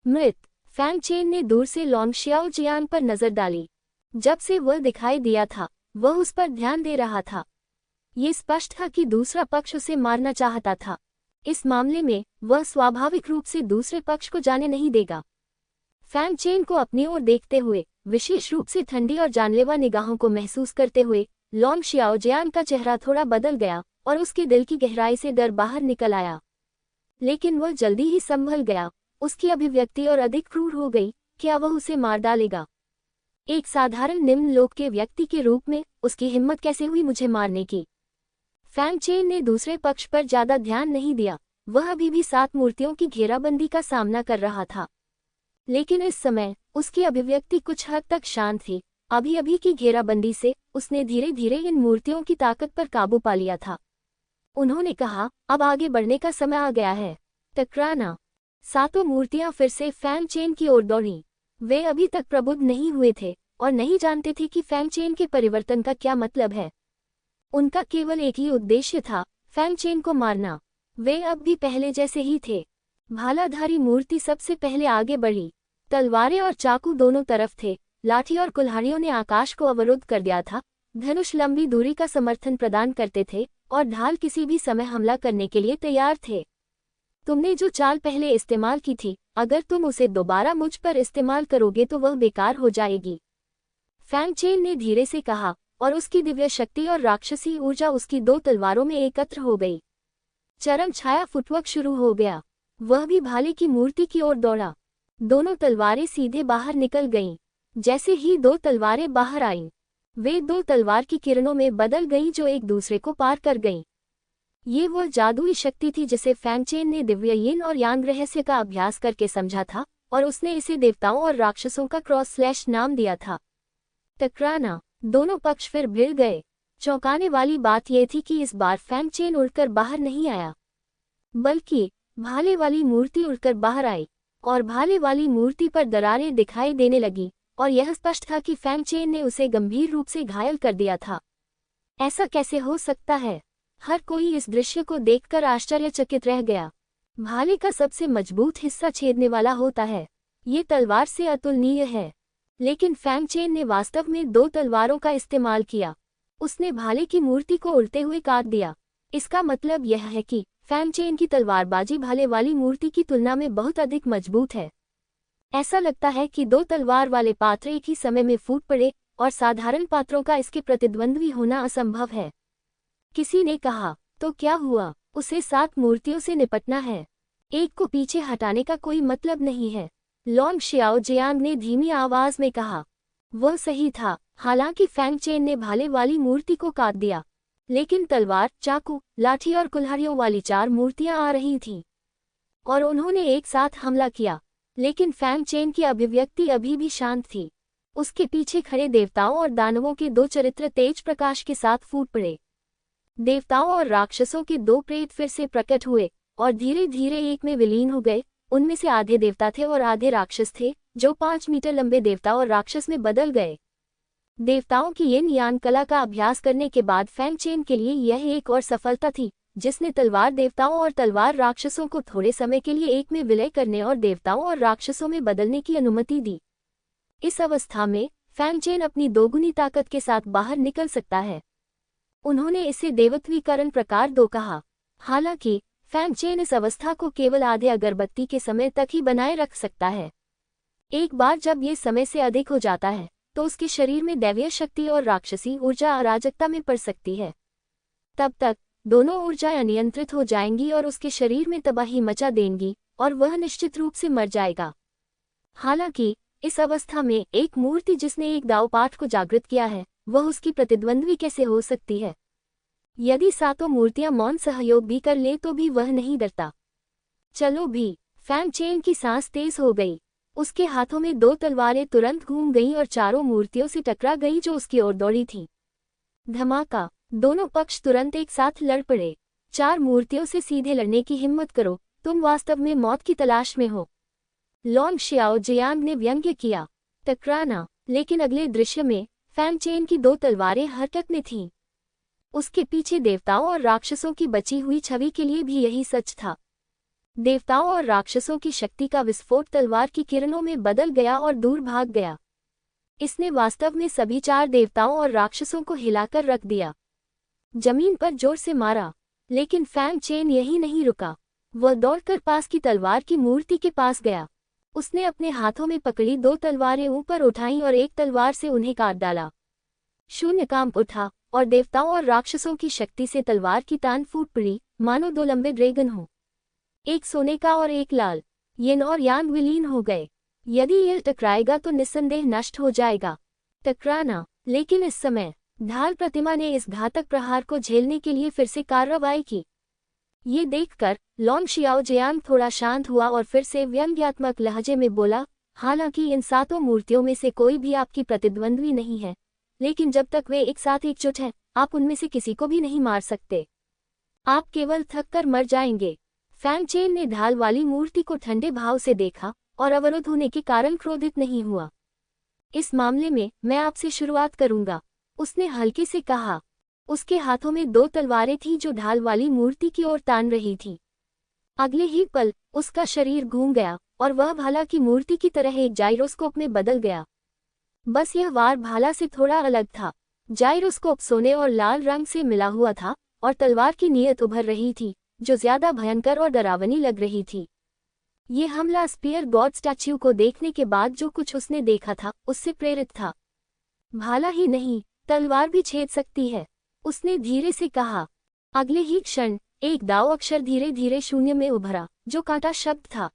मृत। फैंगचेन ने दूर से लॉन्ग शियाओजियांग पर नजर डाली। जब से वह दिखाई दिया था, वह उस पर ध्यान दे रहा था। ये स्पष्ट था कि दूसरा पक्ष उसे मारना चाहता था। इस मामले में वह स्वाभाविक रूप से दूसरे पक्ष को जाने नहीं देगा। फैंगचेन को अपनी ओर देखते हुए, विशेष रूप से ठंडी और जानलेवा निगाहों को महसूस करते हुए, लॉन्ग शियाओजियांग का चेहरा थोड़ा बदल गया और उसके दिल की गहराई से डर बाहर निकल आया। लेकिन वह जल्दी ही संभल गया। उसकी अभिव्यक्ति और अधिक क्रूर हो गई। क्या वह उसे मार डालेगा? एक साधारण निम्न लोक के व्यक्ति के रूप में उसकी हिम्मत कैसे हुई मुझे मारने की? फैंगचेन ने दूसरे पक्ष पर ज्यादा ध्यान नहीं दिया। वह अभी भी 7 मूर्तियों की घेराबंदी का सामना कर रहा था। लेकिन इस समय उसकी अभिव्यक्ति कुछ हद तक शांत थी। अभी अभी की घेराबंदी से उसने धीरे धीरे इन मूर्तियों की ताकत पर काबू पा लिया था। उन्होंने कहा, अब आगे बढ़ने का समय आ गया है। टकराना। 7 मूर्तियां फिर से फैंगचेन की ओर दौड़ीं। वे अभी तक प्रबुद्ध नहीं हुए थे और नहीं जानते थे कि फैंगचेन के परिवर्तन का क्या मतलब है। उनका केवल एक ही उद्देश्य था, फैंगचेन को मारना। वे अब भी पहले जैसे ही थे। भालाधारी मूर्ति सबसे पहले आगे बढ़ी। तलवारें और चाकू दोनों तरफ थे। लाठी और कुल्हाड़ियों ने आकाश को अवरुद्ध कर दिया था। धनुष लंबी दूरी का समर्थन प्रदान करते थे और ढाल किसी भी समय हमला करने के लिए तैयार थे। तुमने जो चाल पहले इस्तेमाल की थी, अगर तुम उसे दोबारा मुझ पर इस्तेमाल करोगे तो वह बेकार हो जाएगी। फैंगचेन ने धीरे से कहा, और उसकी दिव्य शक्ति और राक्षसी ऊर्जा उसकी 2 तलवारों में एकत्र हो गई। चरम छाया फुटवर्क शुरू हो गया। वह भी भाले की मूर्ति की ओर दौड़ा। दोनों तलवारें सीधे बाहर निकल गईं। जैसे ही 2 तलवारें बाहर आईं, वे 2 तलवार की किरणों में बदल गईं जो एक दूसरे को पार कर गईं। ये वह जादुई शक्ति थी जिसे फैंगचेन ने दिव्य यिन और यांग रहस्य का अभ्यास करके समझा था, और उसने इसे देवताओं और राक्षसों का क्रॉस/ नाम दिया था। टकराना। दोनों पक्ष फिर भिड़ गए। चौंकाने वाली बात यह थी कि इस बार फैंगचेन उड़कर बाहर नहीं आया, बल्कि भाले वाली मूर्ति उड़कर बाहर आई, और भाले वाली मूर्ति पर दरारें दिखाई देने लगी, और यह स्पष्ट था कि फैंगचेन ने उसे गंभीर रूप से घायल कर दिया था। ऐसा कैसे हो सकता है? हर कोई इस दृश्य को देखकर आश्चर्यचकित रह गया। भाले का सबसे मजबूत हिस्सा छेदने वाला होता है। ये तलवार से अतुलनीय है। लेकिन फैंगचेन ने वास्तव में 2 तलवारों का इस्तेमाल किया। उसने भाले की मूर्ति को उल्टे हुए काट दिया। इसका मतलब यह है कि फैंगचेन की तलवारबाजी भाले वाली मूर्ति की तुलना में बहुत अधिक मजबूत है। ऐसा लगता है कि 2 तलवार वाले पात्र एक ही समय में फूट पड़े, और साधारण पात्रों का इसके प्रतिद्वंद्वी होना असंभव है। किसी ने कहा, तो क्या हुआ? उसे 7 मूर्तियों से निपटना है। एक को पीछे हटाने का कोई मतलब नहीं है। लॉन्ग शियाओजियांग ने धीमी आवाज में कहा। वह सही था। हालांकि फैंगचेन ने भाले वाली मूर्ति को काट दिया, लेकिन तलवार, चाकू, लाठी और कुल्हाड़ियों वाली 4 मूर्तियां आ रही थीं, और उन्होंने एक साथ हमला किया। लेकिन फैंगचेन की अभिव्यक्ति अभी भी शांत थी। उसके पीछे खड़े देवताओं और दानवों के 2 चरित्र तेज प्रकाश के साथ फूट पड़े। देवताओं और राक्षसों के 2 प्रेत फिर से प्रकट हुए और धीरे धीरे एक में विलीन हो गए। उनमें से आधे देवता थे और आधे राक्षस थे, जो 5 मीटर लंबे देवता और राक्षस में बदल गए। देवताओं की यिन यान कला का अभ्यास करने के बाद फैंगचेन के लिए यह एक और सफलता थी, जिसने तलवार देवताओं और तलवार राक्षसों को थोड़े समय के लिए एक में विलय करने और देवताओं और राक्षसों में बदलने की अनुमति दी। इस अवस्था में फैंग चेन अपनी दोगुनी ताकत के साथ बाहर निकल सकता है। उन्होंने इसे देवत्वीकरण प्रकार 2 कहा। हालांकि फैंग चेन इस अवस्था को केवल आधे अगरबत्ती के समय तक ही बनाए रख सकता है। एक बार जब ये समय से अधिक हो जाता है तो उसके शरीर में दैवीय शक्ति और राक्षसी ऊर्जा अराजकता में पड़ सकती है। तब तक दोनों ऊर्जाएं अनियंत्रित हो जाएंगी और उसके शरीर में तबाही मचा देंगी और वह निश्चित रूप से मर जाएगा। हालांकि इस अवस्था में एक मूर्ति जिसने एक दाव पाठ को जागृत किया है, वह उसकी प्रतिद्वंद्वी कैसे हो सकती है? यदि सातों मूर्तियां मौन सहयोग भी कर ले तो भी वह नहीं डरता। चलो भी। फैंग चेन की सांस तेज हो गई। उसके हाथों में 2 तलवारें तुरंत घूम गईं और चारों मूर्तियों से टकरा गईं जो उसकी ओर दौड़ी थीं। धमाका। दोनों पक्ष तुरंत एक साथ लड़ पड़े। 4 मूर्तियों से सीधे लड़ने की हिम्मत करो, तुम वास्तव में मौत की तलाश में हो, लॉन्ग शियाओ जियांग ने व्यंग्य किया। टकराना। लेकिन अगले दृश्य में फैंग चेन की 2 तलवारें हरकत में थीं। उसके पीछे देवताओं और राक्षसों की बची हुई छवि के लिए भी यही सच था। देवताओं और राक्षसों की शक्ति का विस्फोट तलवार की किरणों में बदल गया और दूर भाग गया। इसने वास्तव में सभी 4 देवताओं और राक्षसों को हिलाकर रख दिया, जमीन पर जोर से मारा। लेकिन फैंग चेन यही नहीं रुका। वह दौड़कर पास की तलवार की मूर्ति के पास गया। उसने अपने हाथों में पकड़ी 2 तलवारें ऊपर उठाईं और एक तलवार से उन्हें काट डाला। शून्य कांप उठा और देवताओं और राक्षसों की शक्ति से तलवार की तान फूट पड़ी, मानो 2 लंबे ड्रैगन हों, एक सोने का और एक लाल। येन और यांग विलीन हो गए। यदि यह टकराएगा तो निस्संदेह नष्ट हो जाएगा। टकराना। लेकिन इस समय ढाल प्रतिमा ने इस घातक प्रहार को झेलने के लिए फिर से कार्रवाई की। ये देखकर लॉन्ग शियाओ जियांग थोड़ा शांत हुआ और फिर से व्यंग्यात्मक लहजे में बोला, हालांकि इन 7 मूर्तियों में से कोई भी आपकी प्रतिद्वंद्वी नहीं है, लेकिन जब तक वे एक साथ एकजुट हैं, आप उनमें से किसी को भी नहीं मार सकते। आप केवल थककर मर जाएंगे। फैंग चेन ने ढाल वाली मूर्ति को ठंडे भाव से देखा और अवरुद्ध होने के कारण क्रोधित नहीं हुआ। इस मामले में मैं आपसे शुरुआत करूंगा, उसने हल्के से कहा। उसके हाथों में 2 तलवारें थीं जो ढाल वाली मूर्ति की ओर तान रही थीं। अगले ही पल उसका शरीर घूम गया और वह भाला की मूर्ति की तरह एक जाइरोस्कोप में बदल गया। बस यह वार भाला से थोड़ा अलग था। जाइरोस्कोप सोने और लाल रंग से मिला हुआ था और तलवार की नीयत उभर रही थी, जो ज्यादा भयंकर और डरावनी लग रही थी। ये हमला स्पीयर गॉड स्टैच्यू को देखने के बाद जो कुछ उसने देखा था उससे प्रेरित था। भाला ही नहीं, तलवार भी छेद सकती है, उसने धीरे से कहा। अगले ही क्षण एक दाव अक्षर धीरे धीरे शून्य में उभरा, जो कांटा शब्द था।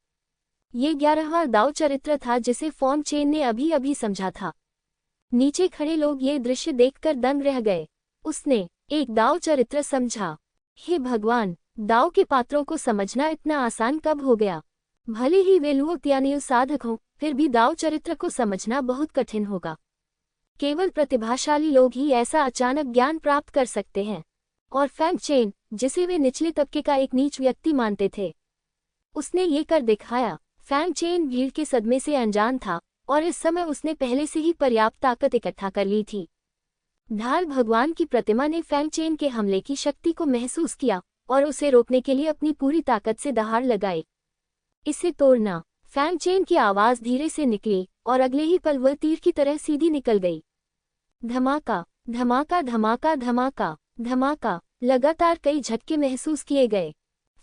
ये 11वां दाव चरित्र था जिसे फैंग चेन ने अभी अभी समझा था। नीचे खड़े लोग ये दृश्य देखकर दंग रह गए। उसने एक दाव चरित्र समझा। हे भगवान, दाव के पात्रों को समझना इतना आसान कब हो गया? भले ही वे लुओतियानियल साधक हों, फिर भी दाव चरित्र को समझना बहुत कठिन होगा। केवल प्रतिभाशाली लोग ही ऐसा अचानक ज्ञान प्राप्त कर सकते हैं। और फैंग चेन, जिसे वे निचले तबके का एक नीच व्यक्ति मानते थे, उसने ये कर दिखाया। फैंग चेन भीड़ के सदमे से अनजान था और इस समय उसने पहले से ही पर्याप्त ताकत इकट्ठा कर ली थी। ढाल भगवान की प्रतिमा ने फैंग चेन के हमले की शक्ति को महसूस किया और उसे रोकने के लिए अपनी पूरी ताकत से दहाड़ लगाई। इसे तोड़ना। फैंग चेन की आवाज धीरे से निकली और अगले ही पल वह तीर की तरह सीधी निकल गई। धमाका, धमाका, धमाका, धमाका, धमाका। लगातार कई झटके महसूस किए गए।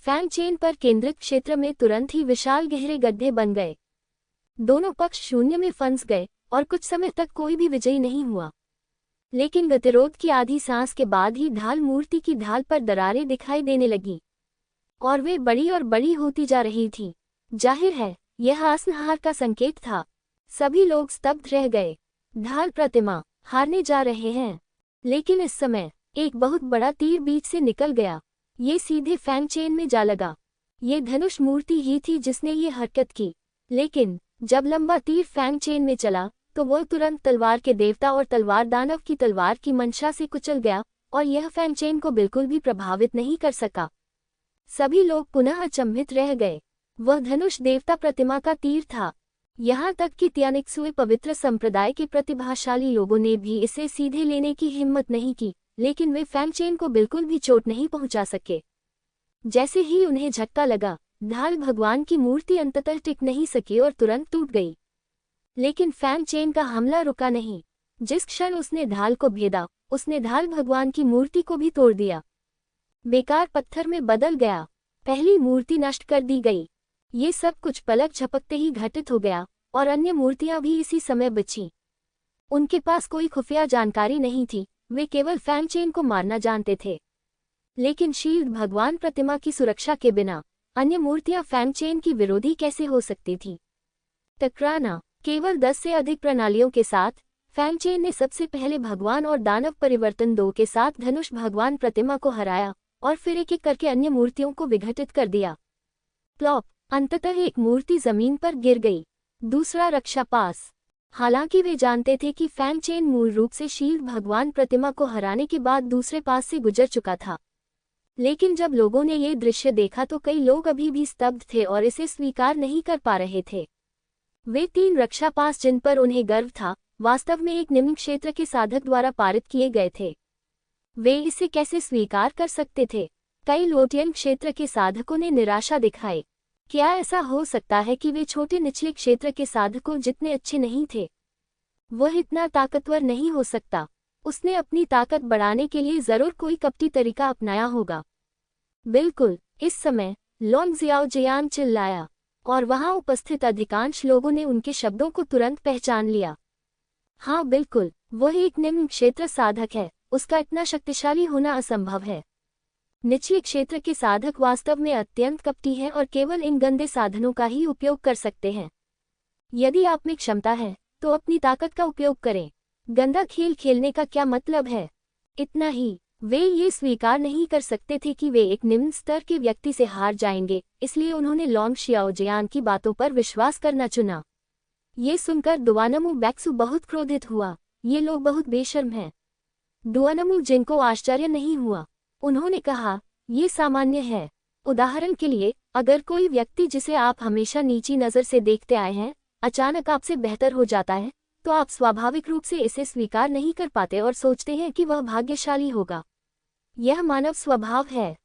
फैंग चेन पर केंद्रित क्षेत्र में तुरंत ही विशाल गहरे गड्ढे बन गए। दोनों पक्ष शून्य में फंस गए और कुछ समय तक कोई भी विजयी नहीं हुआ। लेकिन गतिरोध की आधी सांस के बाद ही ढाल मूर्ति की ढाल पर दरारें दिखाई देने लगी और वे बड़ी और बड़ी होती जा रही थीं। जाहिर है यह आसनहार का संकेत था। सभी लोग स्तब्ध रह गए। ढाल प्रतिमा हारने जा रहे हैं। लेकिन इस समय एक बहुत बड़ा तीर बीच से निकल गया। ये सीधे फैंग चेन में जा लगा। ये धनुष मूर्ति ही थी जिसने ये हरकत की। लेकिन जब लंबा तीर फैंग चेन में चला तो वह तुरंत तलवार के देवता और तलवार दानव की तलवार की मंशा से कुचल गया और यह फैंग चेन को बिल्कुल भी प्रभावित नहीं कर सका। सभी लोग पुनः अचंभित रह गए। वह धनुष देवता प्रतिमा का तीर था। यहाँ तक कि त्यानिक्सुए पवित्र संप्रदाय के प्रतिभाशाली लोगों ने भी इसे सीधे लेने की हिम्मत नहीं की, लेकिन वे फैंग चेन को बिल्कुल भी चोट नहीं पहुंचा सके। जैसे ही उन्हें झटका लगा, ढाल भगवान की मूर्ति अंततः टिक नहीं सकी और तुरंत टूट गई। लेकिन फैंग चेन का हमला रुका नहीं। जिस क्षण उसने ढाल को भेदा, उसने ढाल भगवान की मूर्ति को भी तोड़ दिया। बेकार पत्थर में बदल गया। पहली मूर्ति नष्ट कर दी गई। ये सब कुछ पलक झपकते ही घटित हो गया और अन्य मूर्तियां भी इसी समय बचीं। उनके पास कोई खुफिया जानकारी नहीं थी, वे केवल फैंग चेन को मारना जानते थे। लेकिन शील्ड भगवान प्रतिमा की सुरक्षा के बिना अन्य मूर्तियां फैंग चेन की विरोधी कैसे हो सकती थी? टकराना। केवल 10 से अधिक प्रणालियों के साथ फैंग चेन ने सबसे पहले भगवान और दानव परिवर्तन 2 के साथ धनुष भगवान प्रतिमा को हराया और फिर एक एक करके अन्य मूर्तियों को विघटित कर दिया। प्लॉप। अंततः एक मूर्ति जमीन पर गिर गई, दूसरा रक्षा पास। हालांकि वे जानते थे कि फैंग चेन मूल रूप से शील्ड भगवान प्रतिमा को हराने के बाद दूसरे पास से गुजर चुका था। लेकिन जब लोगों ने ये दृश्य देखा तो कई लोग अभी भी स्तब्ध थे और इसे स्वीकार नहीं कर पा रहे थे। वे 3 रक्षा पास जिन पर उन्हें गर्व था, वास्तव में एक निम्न क्षेत्र के साधक द्वारा पारित किए गए थे। वे इसे कैसे स्वीकार कर सकते थे? कई लोटियन क्षेत्र के साधकों ने निराशा दिखाई। क्या ऐसा हो सकता है कि वे छोटे निचले क्षेत्र के साधकों जितने अच्छे नहीं थे? वह इतना ताकतवर नहीं हो सकता। उसने अपनी ताकत बढ़ाने के लिए जरूर कोई कपटी तरीका अपनाया होगा। बिल्कुल। इस समय लॉन्ग जियाओ जियान चिल्लाया और वहां उपस्थित अधिकांश लोगों ने उनके शब्दों को तुरंत पहचान लिया। हाँ बिल्कुल, वह एक निम्न क्षेत्र साधक है। उसका इतना शक्तिशाली होना असंभव है। निचले क्षेत्र के साधक वास्तव में अत्यंत कपटी हैं और केवल इन गंदे साधनों का ही उपयोग कर सकते हैं। यदि आप में क्षमता है तो अपनी ताकत का उपयोग करें। गंदा खेल खेलने का क्या मतलब है? इतना ही। वे ये स्वीकार नहीं कर सकते थे कि वे एक निम्न स्तर के व्यक्ति से हार जाएंगे, इसलिए उन्होंने लॉन्ग शियाओ जियान की बातों पर विश्वास करना चुना। ये सुनकर दुआनमू बैक्सू बहुत क्रोधित हुआ। ये लोग बहुत बेशर्म हैं। दुआनमू जिनको आश्चर्य नहीं हुआ, उन्होंने कहा, ये सामान्य है। उदाहरण के लिए, अगर कोई व्यक्ति जिसे आप हमेशा नीची नज़र से देखते आए हैं, अचानक आपसे बेहतर हो जाता है, तो आप स्वाभाविक रूप से इसे स्वीकार नहीं कर पाते और सोचते हैं कि वह भाग्यशाली होगा। यह मानव स्वभाव है।